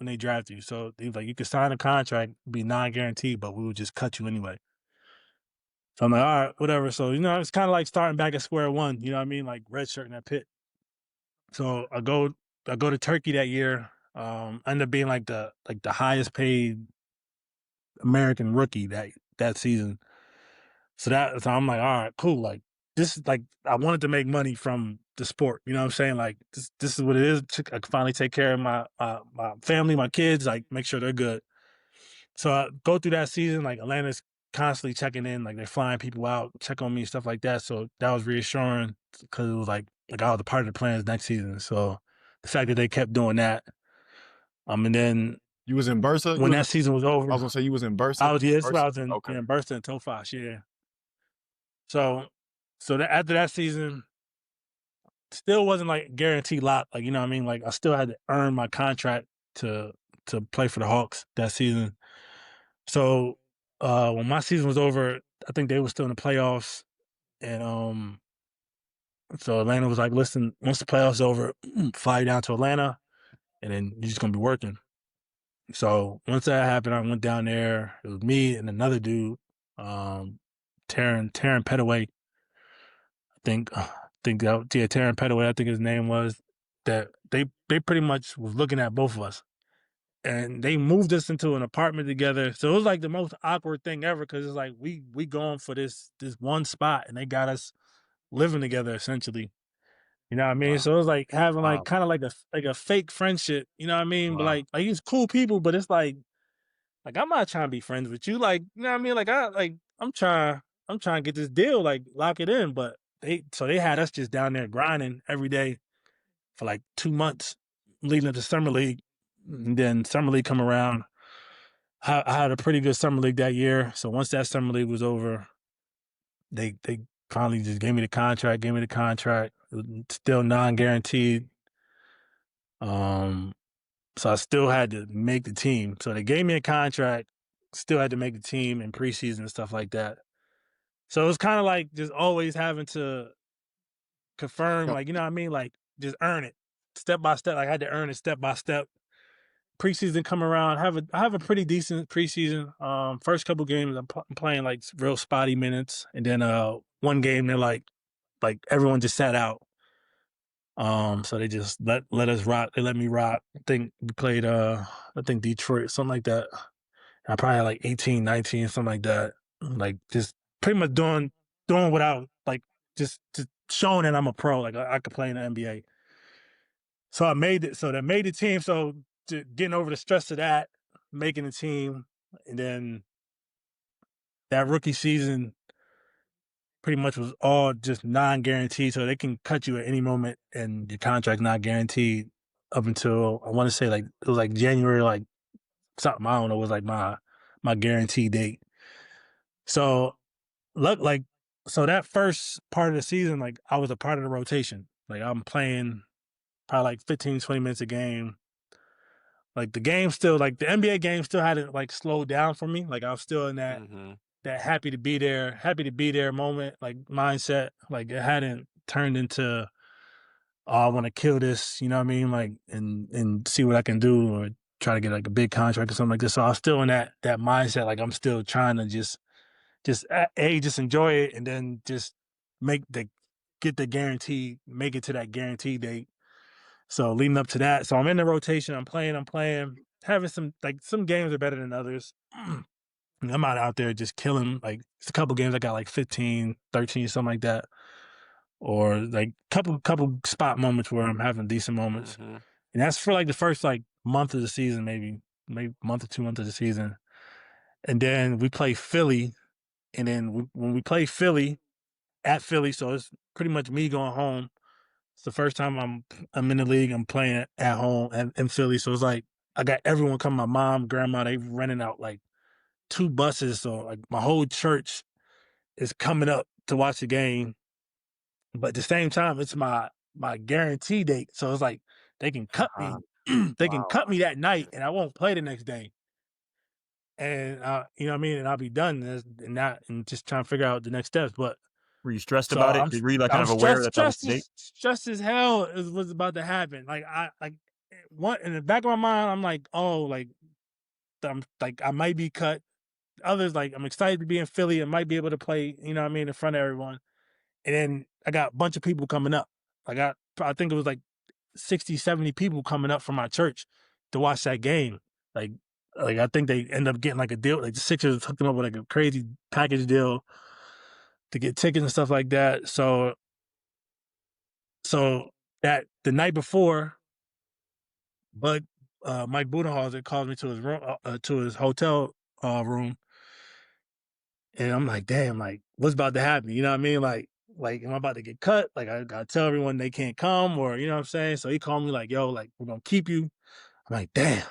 they draft you. So they was like, you could sign a contract, be non-guaranteed, but we would just cut you anyway. So I'm like, all right, whatever. So, it's kind of like starting back at square one, you know what I mean? Like redshirting at Pitt. So I go to Turkey that year. End up being like the highest paid American rookie that season. So I'm like, all right, cool. Like this is like I wanted to make money from the sport. You know what I'm saying? Like this is what it is. I can finally take care of my family, my kids, like make sure they're good. So I go through that season, like Atlanta's constantly checking in, like they're flying people out, check on me, stuff like that. So that was reassuring because it was like I was a part of the plans next season. So the fact that they kept doing that, and then You was in Bursa? when that season was over, I was gonna say you was in Bursa. I was in Okay. Bursa and Tofash, yeah. So after that season, still wasn't like guaranteed lot, like you know what I mean. Like I still had to earn my contract to play for the Hawks that season. So when my season was over, I think they were still in the playoffs, and so Atlanta was like, "Listen, once the playoffs over, fly down to Atlanta, and then you're just gonna be working." So once that happened, I went down there. It was me and another dude, Taryn Petaway. Taryn Petaway, I think his name was. That they pretty much was looking at both of us. And they moved us into an apartment together. So it was like the most awkward thing ever because it's like we going for this one spot and they got us living together essentially. You know what I mean? Wow. So it was like having Wow. like kind of like a fake friendship, you know what I mean? Wow. But like it's cool people, but it's like I'm not trying to be friends with you. Like, you know what I mean? Like I'm trying to get this deal, like lock it in. But they had us just down there grinding every day for like 2 months leading up to summer league. And then summer league come around. I had a pretty good summer league that year. So once that summer league was over, they finally just gave me the contract. still non-guaranteed. So I still had to make the team. So they gave me a contract, still had to make the team in preseason and stuff like that. So it was kind of like just always having to confirm, like, you know what I mean? Like, just earn it step by step. Like, I had to earn it step by step. Preseason come around, I have a pretty decent preseason. First couple games, I'm playing like real spotty minutes. And then one game, they're like everyone just sat out. So they just let us rock. They let me rock. I think we played Detroit, something like that. I probably had like 18, 19, something like that. Like just pretty much doing without like just showing that I'm a pro. Like I could play in the NBA. So I made it. So that made the team. So getting over the stress of that, making the team, and then that rookie season pretty much was all just non-guaranteed, so they can cut you at any moment, and your contract not guaranteed up until I want to say like it was like January, like something I don't know, was like my guarantee date. So so that first part of the season, like I was a part of the rotation. Like I'm playing probably like 15, 20 minutes a game. Like the game still, like the NBA game still hadn't like slowed down for me. Like I was still in that that happy to be there moment, like mindset. Like it hadn't turned into, oh, I want to kill this, you know what I mean? Like and see what I can do, or try to get like a big contract or something like this. So I was still in that mindset. Like I'm still trying to just enjoy it, and then just get the guarantee, make it to that guarantee date. So leading up to that, so I'm in the rotation. I'm playing. Having some games are better than others. I'm not out there just killing. Like, it's a couple games I got like 15, 13, something like that. Or like couple spot moments where I'm having decent moments. And that's for like the first like month of the season, maybe month or 2 months of the season. And then we play Philly. And then when we play Philly, at Philly, so it's pretty much me going home. It's the first time I'm in the league. I'm playing at home and in Philly. So it's like I got everyone coming. My mom, grandma, they renting out like 2 buses. So like my whole church is coming up to watch the game. But at the same time, it's my guarantee date. So it's like they can cut me. They can cut me that night, and I won't play the next day. And you know what I mean? And I'll be done and just trying to figure out the next steps. But were you stressed about it? Were you like kind of aware that was the date? Stressed as hell was about to happen. Like one in the back of my mind, I'm like, oh, like I might be cut. Others, like, I'm excited to be in Philly and might be able to play, you know what I mean, in front of everyone. And then I got a bunch of people coming up. I think it was like 60, 70 people coming up from my church to watch that game. Like I think they end up getting like a deal. Like the Sixers hooked them up with like a crazy package deal to get tickets and stuff like that. So that the night before, Mike Budenholzer calls me to his room, to his hotel room. And I'm like, damn, like, what's about to happen? You know what I mean? Like, am I about to get cut? Like, I gotta tell everyone they can't come, or, you know what I'm saying? So he called me like, yo, like, we're gonna keep you. I'm like, damn,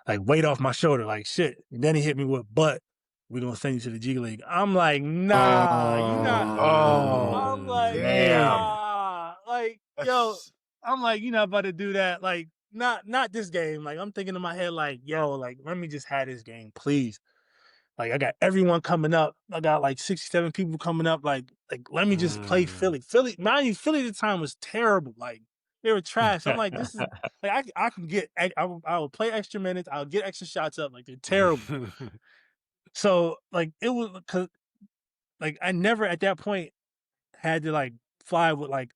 like, weight off my shoulder, like, shit. And then he hit me with, but we're gonna send you to the G League. I'm like, nah, you're not. I'm like, damn. nah. Like, yo, I'm like, you're not about to do that. Like, not this game. Like, I'm thinking in my head, like, yo, like, let me just have this game, please. Like, I got everyone coming up. I got like 67 people coming up. Like let me just play Philly. Mind you, Philly at the time was terrible. Like, they were trash. I'm like, this is like I can get. I will play extra minutes. I'll get extra shots up. Like, they're terrible. So like it was because like I never at that point had to like fly with like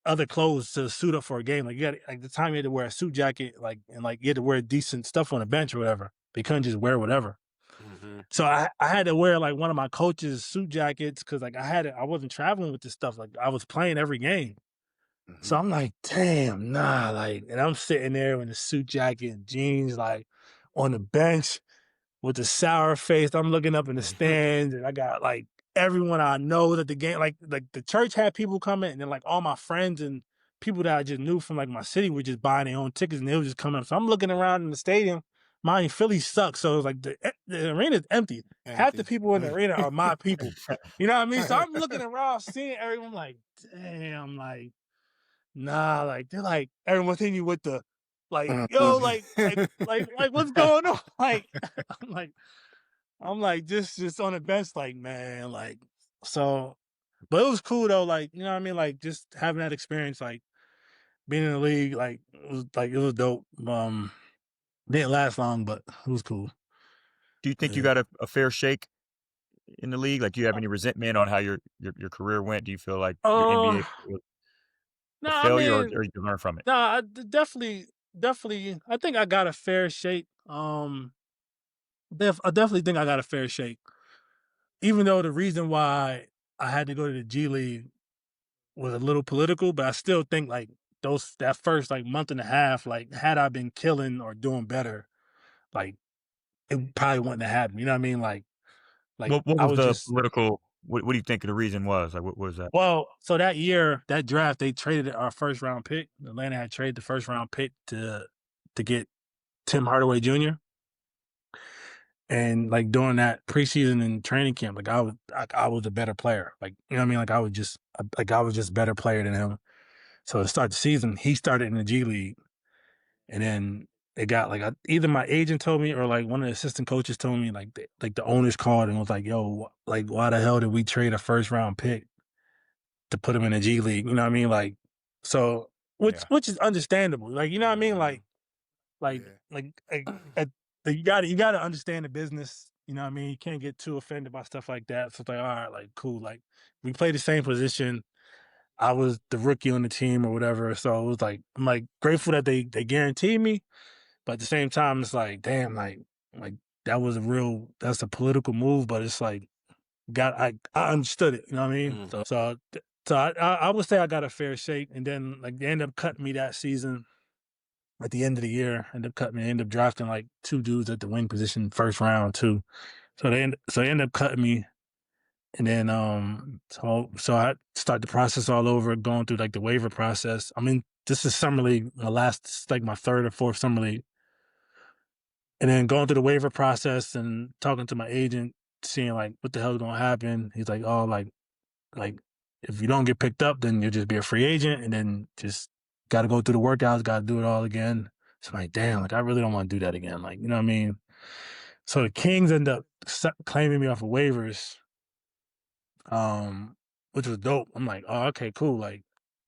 other clothes to suit up for a game. Like, you got like the time you had to wear a suit jacket, like, and like you had to wear decent stuff on the bench or whatever. They couldn't just wear whatever. So I had to wear like one of my coach's suit jackets because like I wasn't traveling with this stuff. Like, I was playing every game. So I'm like, damn, nah, like, and I'm sitting there in a suit jacket and jeans, like on the bench with the sour face. I'm looking up in the stands, and I got like everyone I know that the game, like the church had people coming, and then like all my friends and people that I just knew from like my city were just buying their own tickets, and they were just coming up. So I'm looking around in the stadium. mind you, Philly sucks. So it's like the arena's empty. Half the people in the arena are my people. You know what I mean? So I'm looking around, seeing everyone like, damn, like, nah, like they're like everyone's hitting you with the like, yo, like what's going on? Like, I'm like just on the bench, like, man, like, so, but it was cool though, like, you know what I mean? Like just having that experience, like being in the league, like it was dope. Didn't last long, but it was cool. Do you think you got a fair shake in the league? Like, do you have any resentment on how your career went? Do you feel like your NBA was a failure, or you learn from it? No, definitely. I think I got a fair shake. I definitely think I got a fair shake. Even though the reason why I had to go to the G League was a little political, but I still think like that first like month and a half, like had I been killing or doing better, like it probably wouldn't have happened. You know what I mean? Like What I was was the just political? What do you think the reason was? Like, what was that? well. So that year, that draft, they traded our first round pick. Atlanta had traded the first round pick to get Tim Hardaway Jr. And like during that preseason and training camp, like I was a better player. Like, you know what I mean? Like I was just a better player than him. So to start the season, he started in the G League, and then it got like either my agent told me or like one of the assistant coaches told me like the owners called and was like, "Yo, like why the hell did we trade a first round pick to put him in the G League?" You know what I mean? Like, so which is understandable. Like, you know what I mean? Like you got to understand the business. You know what I mean? You can't get too offended by stuff like that. So it's like, all right, like cool. Like we play the same position. I was the rookie on the team or whatever. So it was like, I'm like grateful that they guaranteed me, but at the same time, it's like, damn, like that's a political move, but it's like, I understood it. You know what I mean? So I would say I got a fair shake, and then like they ended up cutting me that season. At the end of the year, ended up drafting like two dudes at the wing position, first round too. So they ended up cutting me, and then so I start the process all over, going through like the waiver process. I mean, this is summer league, my third or fourth summer league, and then going through the waiver process and talking to my agent, seeing like what the hell is gonna happen. He's like, oh, like if you don't get picked up, then you'll just be a free agent, and then just got to go through the workouts, got to do it all again. So I'm like, damn, like I really don't want to do that again. Like, you know what I mean? So the Kings end up claiming me off of waivers, which was dope. I'm like, oh, okay, cool. Like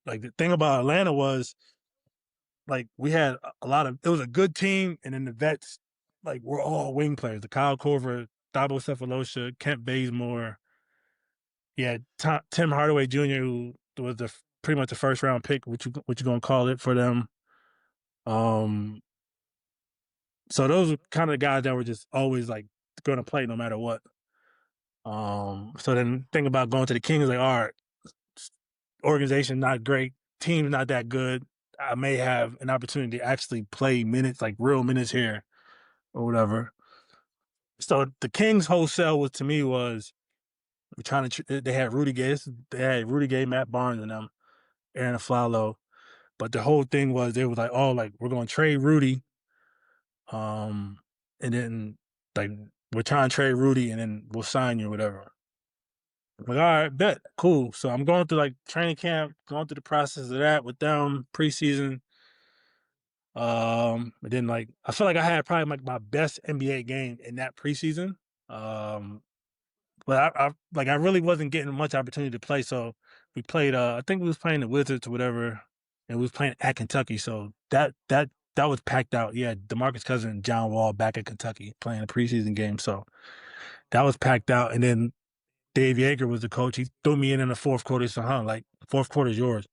the thing about Atlanta was, like, we had it was a good team, and then the vets, like, were all wing players. The Kyle Korver, Thabo Cephalosha, Kent Bazemore. Yeah, Tim Hardaway Jr., who was pretty much the first round pick, what you gonna call it for them. So those were kind of the guys that were just always like gonna play no matter what. So then think about going to the Kings, like, all right, organization not great, team not that good. I may have an opportunity to actually play minutes, like real minutes here or whatever. So the Kings wholesale was, to me, was we're trying to. They had Rudy Gay, Matt Barnes, and them, Aaron Aflalo. But the whole thing was they was like, oh, like we're gonna trade Rudy, and then like we're trying to trade Rudy, and then we'll sign you or whatever. I'm like, all right, bet, cool. So I'm going through like training camp, going through the process of that with them, preseason. And then like I feel like I had probably like my best NBA game in that preseason. But I really wasn't getting much opportunity to play. So we played. I think we was playing the Wizards or whatever, and we was playing at Kentucky. So that was packed out. Yeah, DeMarcus Cousins and John Wall back at Kentucky playing a preseason game. So that was packed out. And then Dave Yeager was the coach. He threw me in the fourth quarter. He said, like, fourth quarter is yours.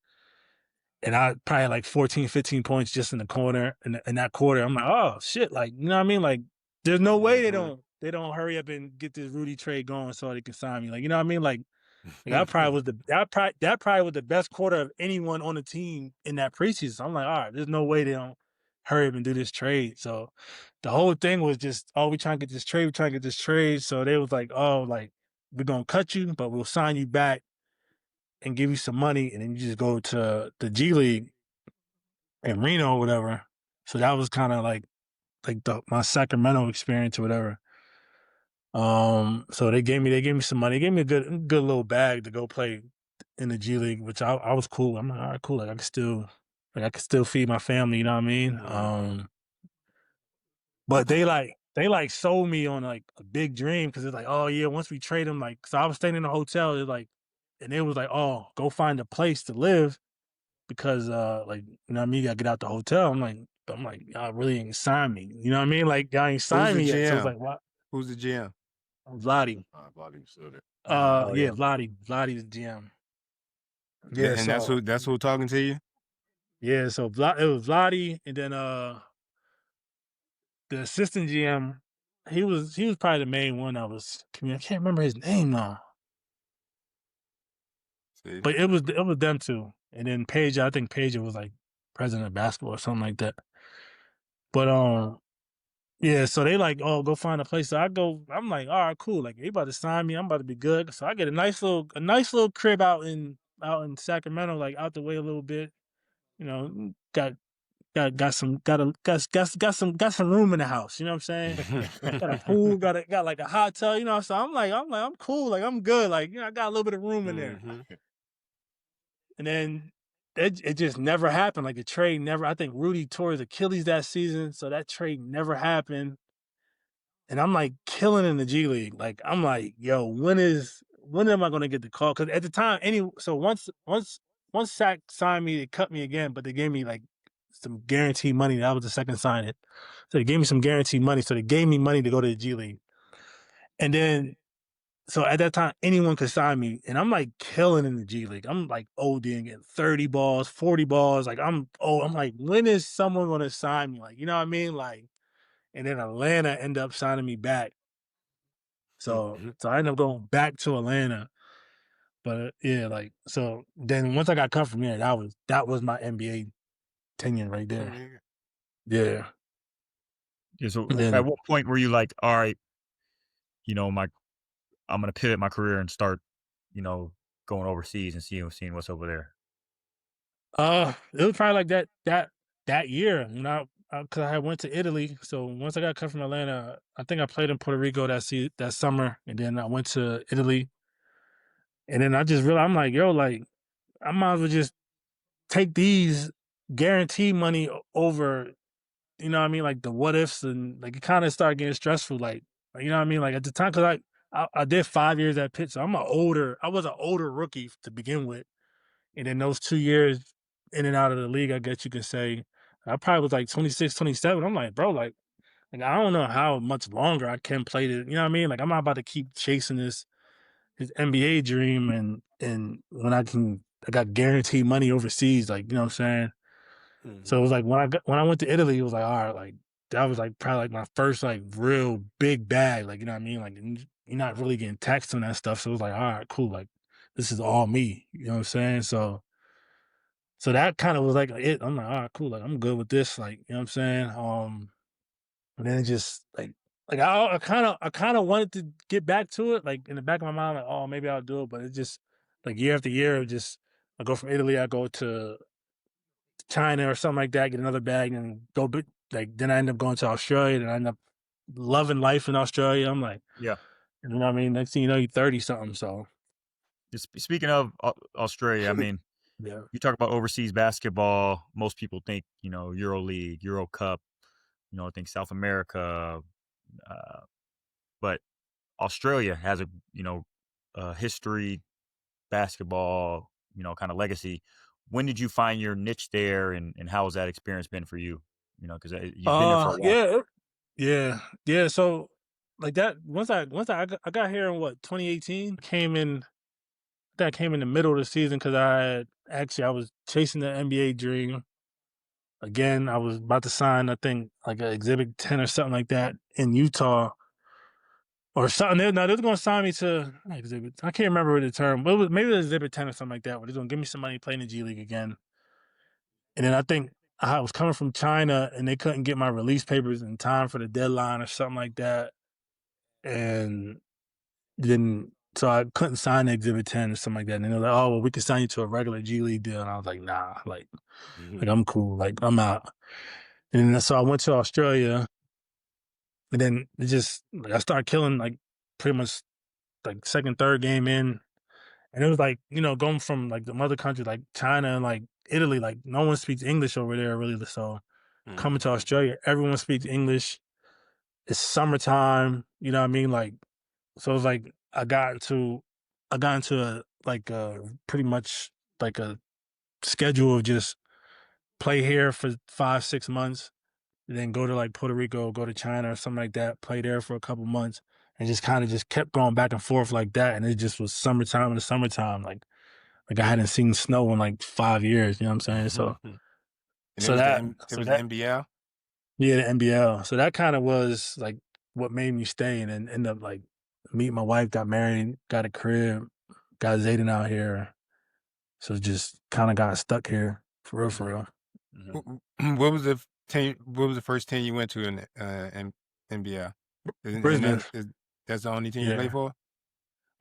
And I probably had like 14, 15 points just in the corner. In that quarter, I'm like, oh, shit. Like, you know what I mean? Like, there's no way they don't hurry up and get this Rudy trade going so they can sign me. Like, you know what I mean? Like that probably was the best quarter of anyone on the team in that preseason. So I'm like, all right, there's no way they don't hurry up and do this trade. So the whole thing was just, oh, we trying to get this trade. So they was like, oh, like, we're gonna cut you, but we'll sign you back and give you some money, and then you just go to the G League in Reno or whatever. So that was kind of like my Sacramento experience or whatever. So they gave me some money. They gave me a good little bag to go play in the G League, which I was cool. I'm like, all right, cool. Like I could still feed my family, you know what I mean? But they sold me on like a big dream because it's like, oh yeah, once we trade him, like, so I was staying in a hotel, it's like, and it was like, oh, go find a place to live because like, you know what I mean, you gotta get out the hotel. I'm like, y'all really ain't signed me. You know what I mean? Like y'all ain't signed me yet. So it's like, what? Who's the GM? Vladdy. Vladdy still there. Yeah, Vladdy's the GM. Yeah, and so, that's who talking to you? Yeah, so it was Vladdy, and then the assistant GM, he was probably the main one I can't remember his name now. See? But it was them two. And then Paige, I think Paige was like president of basketball or something like that. But yeah, so they like, oh, go find a place. So I'm like, all right, cool. Like they about to sign me, I'm about to be good. So I get a nice little crib out in Sacramento, like out the way a little bit. You know, got some room in the house, you know what I'm saying? Got a pool, got like a hot tub, you know. So I'm cool, like I'm good, like, you know, I got a little bit of room in there. And then it just never happened. Like the trade never. I think Rudy tore his Achilles that season, so that trade never happened. And I'm like killing in the G League. Like I'm like, yo, when am I gonna get the call? Because at the time, so once Sac signed me, they cut me again, but they gave me like some guaranteed money. That was the second signing. So they gave me some guaranteed money. So they gave me money to go to the G League. And then, so at that time, anyone could sign me. And I'm like killing in the G League. I'm like ODing, getting 30 balls, 40 balls. Like I'm like, when is someone going to sign me? Like, you know what I mean? Like, and then Atlanta ended up signing me back. So I ended up going back to Atlanta. But yeah, like, so then once I got cut from there, that was my NBA tenure right there. Yeah. Yeah. So at what point were you like, all right, you know, I'm going to pivot my career and start, you know, going overseas and seeing what's over there? It was probably like that year when because I went to Italy. So once I got cut from Atlanta, I think I played in Puerto Rico that summer, and then I went to Italy. And then I just realized, I'm like, yo, like, I might as well just take these guaranteed money over, you know what I mean? Like the what ifs, and like it kind of started getting stressful. Like, you know what I mean? Like at the time, because I did 5 years at Pitt, so I was an older rookie to begin with. And then those 2 years in and out of the league, I guess you could say, I probably was like 26, 27. I'm like, bro, like I don't know how much longer I can play this. You know what I mean? Like I'm not about to keep chasing his NBA dream, and when I got guaranteed money overseas, like, you know what I'm saying? So it was like when I went to Italy, it was like, all right, like that was like probably like my first like real big bag, like, you know what I mean? Like you're not really getting taxed on that stuff. So it was like, all right, cool, like this is all me. You know what I'm saying? So that kind of was like it. I'm like, all right, cool, like I'm good with this, like, you know what I'm saying? And then it just like I kind of wanted to get back to it, like in the back of my mind, like, oh, maybe I'll do it, but it just like year after year, I go from Italy, I go to China or something like that, get another bag, and go like then I end up going to Australia, and I end up loving life in Australia. I'm like, yeah, you know what I mean? Next thing you know, you're 30 something. So just speaking of Australia, I mean, yeah, you talk about overseas basketball. Most people think, you know, EuroLeague, Euro Cup, you know, I think South America, but Australia has a, you know, history, basketball, you know, kind of legacy. When did you find your niche there, and how has that experience been for you? You know, because you've been there for a while. yeah. So like that, once I got here in 2018, I think I came in the middle of the season because I was chasing the NBA dream. Again, I was about to sign, I think, like an Exhibit 10 or something like that in Utah or something. They were going to sign me to Exhibit. I can't remember the term, but maybe it was Exhibit 10 or something like that, where they're going to give me some money playing the G League again. And then I think I was coming from China and they couldn't get my release papers in time for the deadline or something like that. And then, so I couldn't sign the Exhibit 10 or something like that. And they were like, oh, well, we can sign you to a regular G League deal. And I was like, nah, like I'm cool. Like I'm out. And so I went to Australia, And then it just, like, I started killing, like, pretty much, like, second, third game in. And it was like, going from, like, the mother country, like China and, like, Italy, like, no one speaks English over there, really. So coming to Australia, everyone speaks English. It's summertime, you know what I mean? Like, so it was like I got into pretty much like a schedule of just play here for 5-6 months, then go to like Puerto Rico, go to China or something like that, play there for a couple months, and just kind of just kept going back and forth like that. And it just was summertime in the summertime. Like I hadn't seen snow in like 5 years, you know what I'm saying? So And so it that was the NBL? yeah, the NBL. So that kind of was like what made me stay, and then end up like meet my wife, got married, got a crib, got Zayden out here. So just kind of got stuck here for real, for real. What was the team? What was the first team you went to in NBL? Brisbane. That's the only team you played for?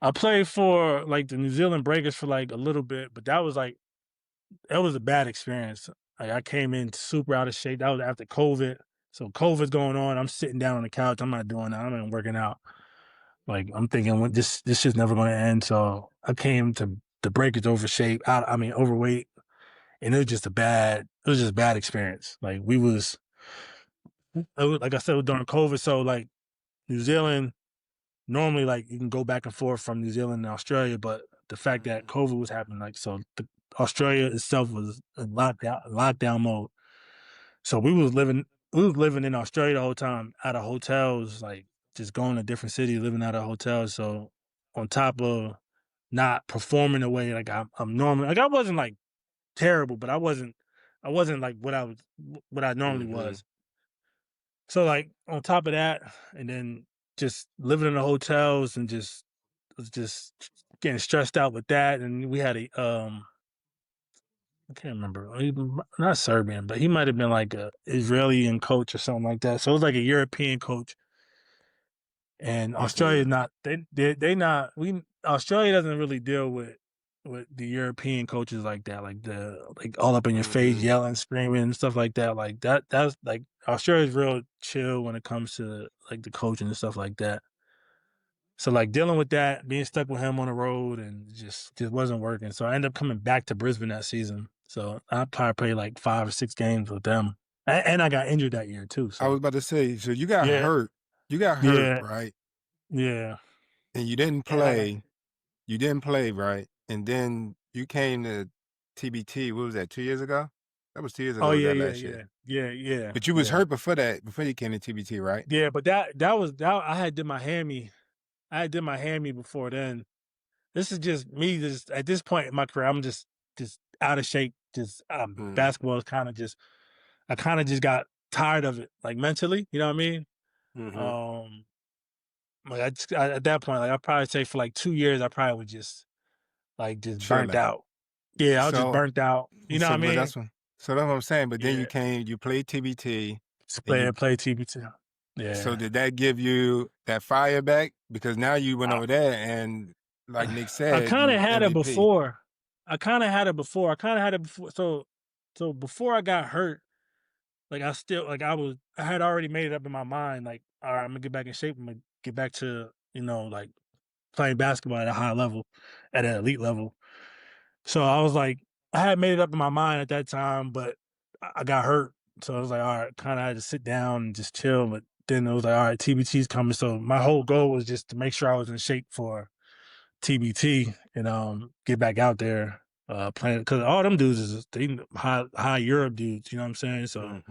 I played for like the New Zealand Breakers for like a little bit, but that was a bad experience. Like I came in super out of shape. That was after COVID. So COVID's going on. I'm sitting down on the couch. I'm not doing that. I'm not working out. Like I'm thinking, this shit's never going to end. So I came to the Breakers overweight, and it was just bad experience. Like like I said, it was during COVID. So like New Zealand, normally like you can go back and forth from New Zealand and Australia, but the fact that COVID was happening, like so Australia itself was in lockdown mode. So we was living in Australia the whole time, out of hotels, like just going to different cities, living out of hotels. So on top of not performing the way like I'm normally, like I wasn't like terrible, but I wasn't like what I normally was. So like on top of that, and then just living in the hotels and just getting stressed out with that. And we had I can't remember, not Serbian, but he might have been like a Israeli coach or something like that. So it was like a European coach. And Australia is not, Australia doesn't really deal with the European coaches like that, like all up in your face, yelling, screaming, and stuff like that. Like that's like Australia's real chill when it comes to like the coaching and stuff like that. So like dealing with that, being stuck with him on the road, and just wasn't working. So I ended up coming back to Brisbane that season. So I probably played like 5 or 6 games with them, and I got injured that year too. So I was about to say, so you got hurt. You got hurt, right? Yeah. And you didn't play. You didn't play, right? And then you came to TBT. What was that? 2 years ago? That was 2 years ago. Oh Yeah. But you was hurt before that. Before you came to TBT, right? Yeah, but that was I had did my hammy. I had did my hammy before then. This is just me. Just at this point in my career, I'm just out of shape. Just basketball is kind of just. I kind of just got tired of it, like mentally. You know what I mean? Like at that point, like I probably say for like 2 years, I probably was just burnt out. Yeah, I was just burnt out. You know what I mean? So that's what I'm saying. But then you played TBT. Play TBT. Yeah. So did that give you that fire back? Because now you went over there and, like Nick said, I kind of had it before. So before I got hurt, like I had already made it up in my mind, like, all right, I'm gonna get back in shape. I'm gonna get back to, like playing basketball at a high level, at an elite level. So I was like, I had made it up in my mind at that time, but I got hurt. So I was like, all right, kind of had to sit down and just chill. But then it was like, all right, TBT's coming. So my whole goal was just to make sure I was in shape for TBT and get back out there playing, because all them dudes is they high Europe dudes, you know what I'm saying? So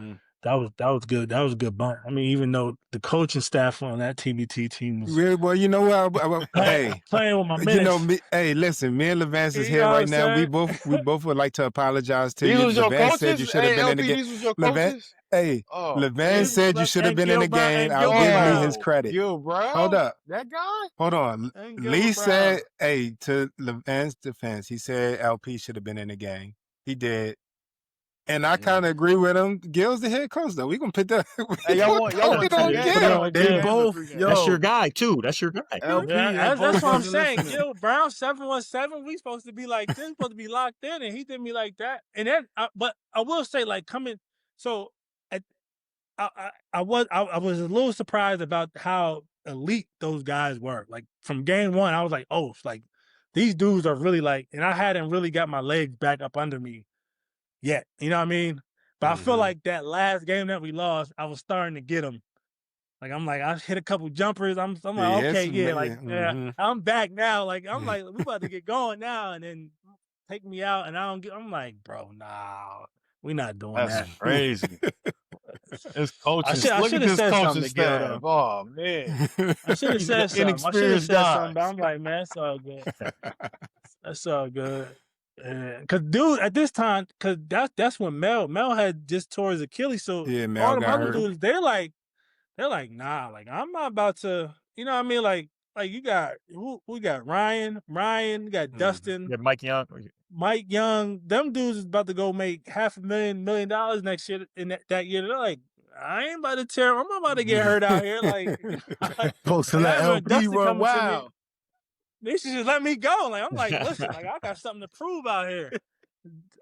that was good. That was a good bunt. I mean, even though the coaching staff on that TBT team was well, you know what? Hey, playing with my minutes. Listen, me and Levance is here right now. We both would like to apologize to you. These was your Levance coaches? said you should have been in the game. These was your coaches? Levance said you should have been in the game. I'll give Lee his credit. Hold up. That guy? Hold on. Lee said, to Levance's defense, he said LP should have been in the game. He did. And I kind of agree with him. Gil's the head coach, though. We gonna put that. Y'all want Gil. They both. That's your guy too. That's your guy. That's what I'm saying. Gil Brown 717. We supposed to be like this. Supposed to be locked in, and he did me like that. And then, but I will say, like coming. So I was a little surprised about how elite those guys were. Like from game one, I was like, oh, like these dudes are really like, and I hadn't really got my legs back up under me yet. You know what I mean? But I feel like that last game that we lost, I was starting to get them. Like I'm like, I hit a couple jumpers. I'm like, okay, yeah, like I'm back now. Like I'm like, we about to get going now, and then take me out, and I'm like, bro, nah, we not doing that. That's crazy. It's coaches. I Look should at have this said coaching something to Gil, staff. Oh man, I should have said something. I should have inexperienced said something, guys. but I'm like, man, it's all good. That's all good. Cause dude, at this time, cause that's when Mel had just tore his Achilles. So Yeah, Mel all the got other hurt. dudes, they're like, nah, like I'm not about to, you know what I mean? Like you got we got Ryan, we got Dustin, Yeah, Mike Young. them dudes is about to go make $500,000 $1 million next year in that year. They're like, I ain't about to tear. I'm about to get hurt out here. Like, Supposed to let LP run wild. They should just let me go. Like I'm like, listen, like I got something to prove out here.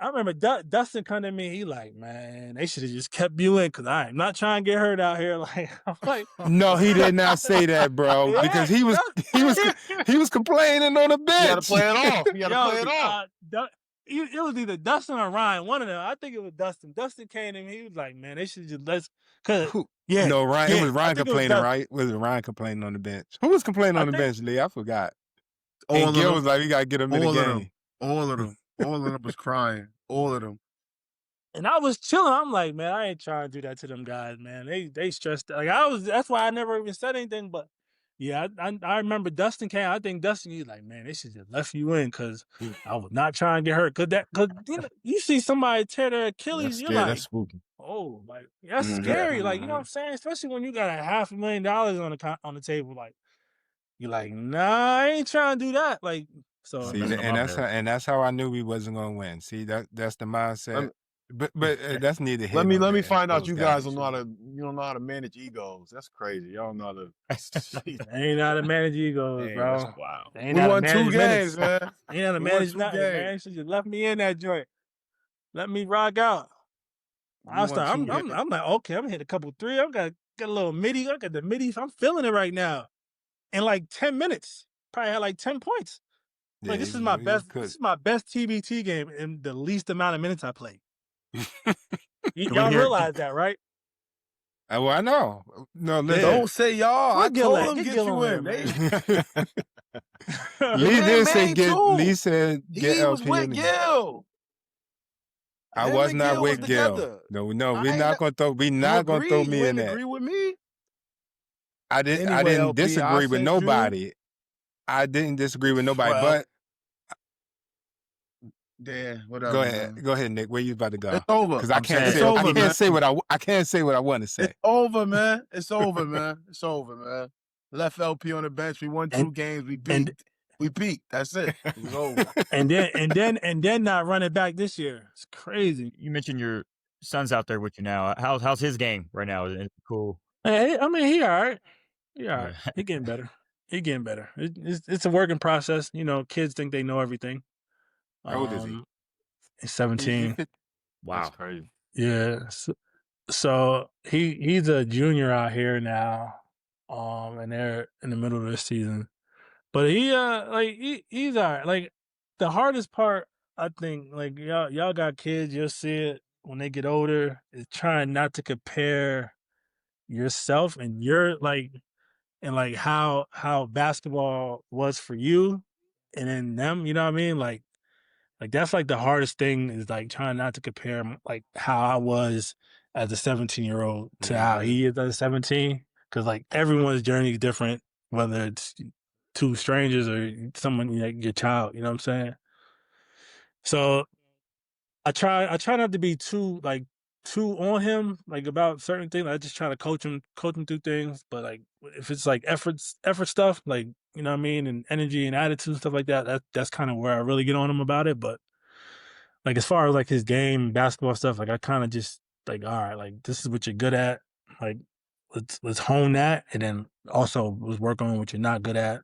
I remember Dustin come to me. He like, man, they should have just kept you in because I am not trying to get hurt out here. Like I'm like, no, he did not say that, bro, because he was complaining on the bench. You got to play it off. You got to play it off. It was either Dustin or Ryan, one of them. I think it was Dustin. Dustin came to me. He was like, man, they should just No, Ryan. It was Ryan complaining, right? Was it Ryan complaining on the bench? Who was complaining on the bench, Lee? I forgot. And Gil was like, we got to get him in the game. All of them was crying. All of them. And I was chilling. I'm like, man, I ain't trying to do that to them guys, man. They stressed. Like that's why I never even said anything. But yeah, I remember Dustin came. I think Dustin, he's like, man, they should just left you in because I was not trying to get hurt. Cause you see somebody tear their Achilles, you're like, that's spooky. Oh, like that's scary. Like you know what I'm saying? Especially when you got $500,000 on the table. Like you're like, nah, I ain't trying to do that. Like so. See, and that's how I knew we wasn't gonna win. See, that's the mindset. But that's neither here. Let me find out you guys don't know how to manage egos. That's crazy. Y'all know how to. Ain't know how to manage egos, bro. Wow. We won 2 games, man. Ain't how to manage nothing, man. She just left me in that joint. Let me rock out. I'm like, okay, I'm gonna hit a couple 3. I got a little midi. I got the midi. I'm feeling it right now. In like 10 minutes, probably had like 10 points. Like this is my best. This is my best TBT game in the least amount of minutes I played. Y'all realize that, right? Well, I know. No, listen. Don't say y'all. I told them get you in. Lee did say get. Lee said get he LP. Was with Gil. I was not with Gil. No, we're not gonna throw. We're not gonna throw me in there. Agree with me? I didn't disagree with nobody. I didn't disagree with nobody, but. Yeah, whatever. Go ahead, Nick. Where you about to go? It's over. Because I can't say what I want to say. It's over, man. It's over, man. Left LP on the bench. We won 2 games. We peaked. That's it. It was over. and then not running back this year. It's crazy. You mentioned your son's out there with you now. How's his game right now? Is it cool? Hey, I mean, he all right. He all right. He getting better. It's a working process. You know, kids think they know everything. How old is he? He's 17. Wow, that's crazy. Yeah. So he's a junior out here now. And they're in the middle of the season. But he's all right. Like the hardest part, I think, like y'all got kids, you'll see it when they get older, is trying not to compare yourself and how basketball was for you and then them, you know what I mean? Like that's like the hardest thing is like trying not to compare like how I was as a 17-year-old to how he is as 17. Cause like everyone's journey is different, whether it's 2 strangers or someone like your child, you know what I'm saying? So I try not to be too on him, like about certain things. I just try to coach him through things. But like if it's like effort stuff, like, you know what I mean, and energy and attitude, stuff like that, that's kind of where I really get on him about it. But like as far as like his game, basketball stuff, like I kind of just like, all right, like this is what you're good at. Like let's hone that, and then also let's work on what you're not good at.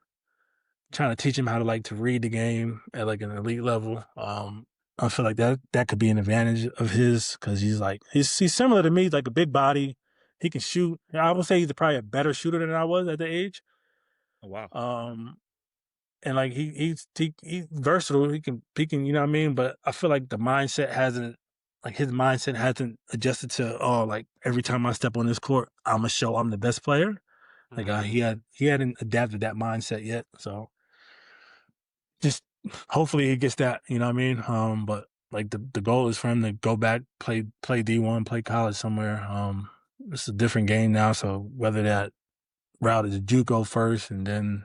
Trying to teach him how to read the game at like an elite level. I feel like that could be an advantage of his because he's similar to me, like a big body, He can shoot. I would say he's probably a better shooter than I was at the age. Oh, wow. And like he's versatile. He can, you know what I mean? But I feel like his mindset hasn't adjusted to, like every time I step on this court, I'm gonna show I'm the best player. Like he hadn't adapted that mindset yet. So just hopefully he gets that, you know what I mean? But like the goal is for him to go back, play D1, play college somewhere. It's a different game now. So whether that route is JUCO first and then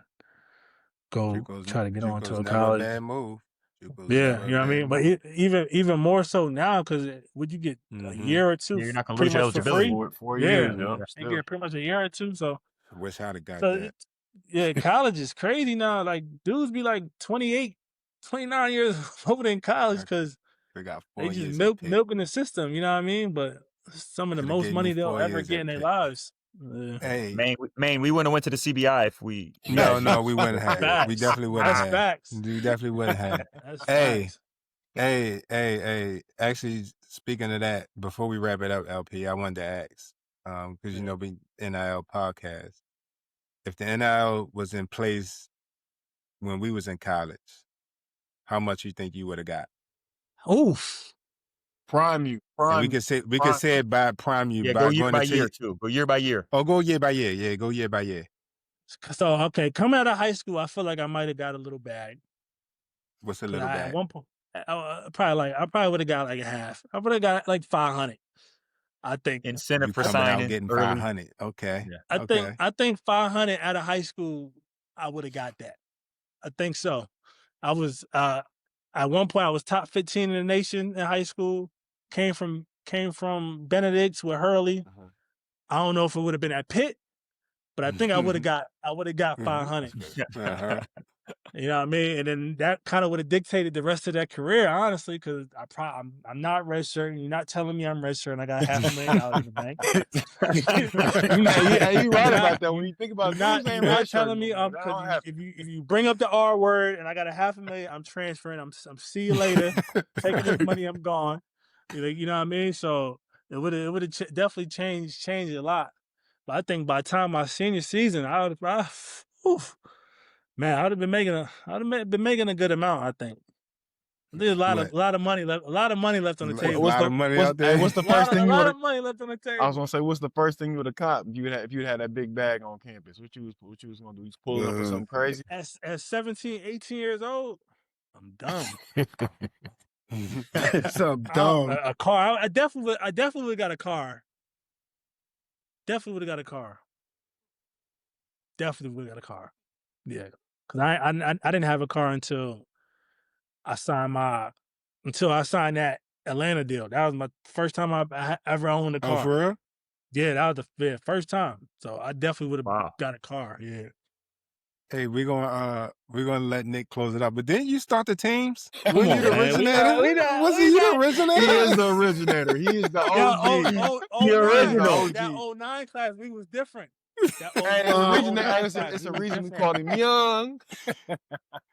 try to get on to a college. Never a bad move. Yeah, you know what I mean? But even more so now, because would you get a year or two? Yeah, you're not going to pretty lose much for eligibility. free? 4 Yeah, years. you get pretty much a year or two. So I wish I'd have got so that. yeah, college is crazy now. Like dudes be like 28, 29 years older in college because they just milking the system. You know what I mean? But some of the most money they'll ever get in their lives. Hey, man, we wouldn't have went to the CBI if we. No, we wouldn't have. We definitely wouldn't have. Facts. We definitely wouldn't have. That's Hey, facts. hey. Actually, speaking of that, before we wrap it up, LP, I wanted to ask, because we NIL podcast. If the NIL was in place when we was in college, how much you think you would have got? Oof. Prime you. We could say it by prime you. Yeah, by go year by into year too. Go year by year. Oh, go year by year. Yeah, go year by year. So okay, coming out of high school, I feel like I might have got a little bag. What's a little bag? At one point, I probably would have got like a half. I would have got like 500. I think Incentive you for coming signing out getting early. 500. Okay. Yeah. I think 500 out of high school, I would have got that. I think so. I was at one point I was top 15 in the nation in high school. Came from Benedict with Hurley. I don't know if it would have been at Pitt, but I think I would have got 500. You know what I mean? And then that kind of would have dictated the rest of that career, honestly, because I'm not redshirting. You're not telling me I'm redshirting. I got $500,000 in the bank. You're right about that. When you think about it, you're not telling me if you bring up the R word and I got $500,000, I'm transferring. I'm see you later. Taking this money, I'm gone. You know what I mean? So it would have definitely changed a lot. But I think by the time my senior season, I would have been making a good amount. I think there's a lot of money left. A lot of money left on the table. What's the money out there? What's the first thing? A lot of money left on the table. I was gonna say, what's the first thing you would have caught if you had that big bag on campus? What you was gonna do? You pulling up with something crazy? At 17, 18 years old, I'm dumb. So dumb. A car. I definitely would have got a car. Definitely would have got a car. Definitely would have got a car. Yeah, because I didn't have a car until I signed that Atlanta deal. That was my first time I ever owned a car. Oh, for real? Yeah, that was the first time. So I definitely would have got a car. Yeah. Hey, we're gonna let Nick close it up. But didn't you start the teams? Come Was on, you the man. originator? Was he the originator? He is the originator. He is the OG. The original. That 09 class, we was different. It's a reason we called him young.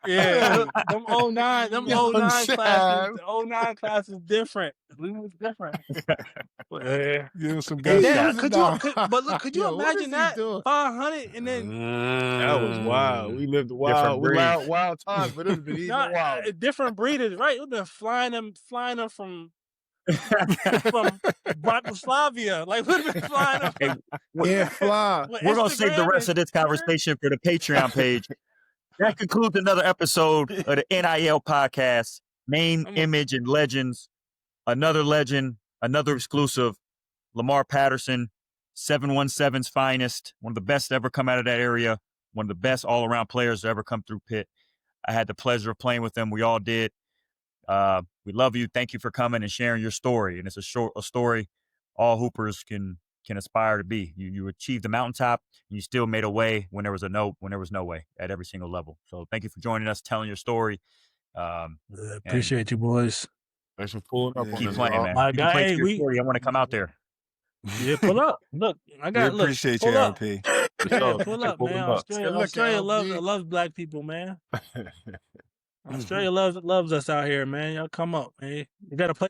Yeah, them 09 classes. The 09 class is different. We was different. Give him some good shots. Could you imagine that 500 and then that was wild. We lived wild times, but it would have been even wild. Different breeders, right? We've been flying them from Czechoslovakia. Like we've been flying them. fly. We're gonna save the rest of this conversation for the Patreon page. That concludes another episode of the NIL Podcast. Name, image, and legends. Another legend, another exclusive. Lamar Patterson, 717's finest. One of the best to ever come out of that area. One of the best all-around players to ever come through Pitt. I had the pleasure of playing with him. We all did. We love you. Thank you for coming and sharing your story. And it's a story all hoopers can aspire to be. You achieved the mountaintop and you still made a way when there was no way at every single level. So thank you for joining us, telling your story. Appreciate you, boys. Thanks for pulling up. Keep playing, man. My guy, I want to come out there. Yeah, pull up. Look, I got. We appreciate you, LP. Yeah, pull up, man. Australia loves black people, man. Australia loves us out here, man. Y'all come up, man. You got to play.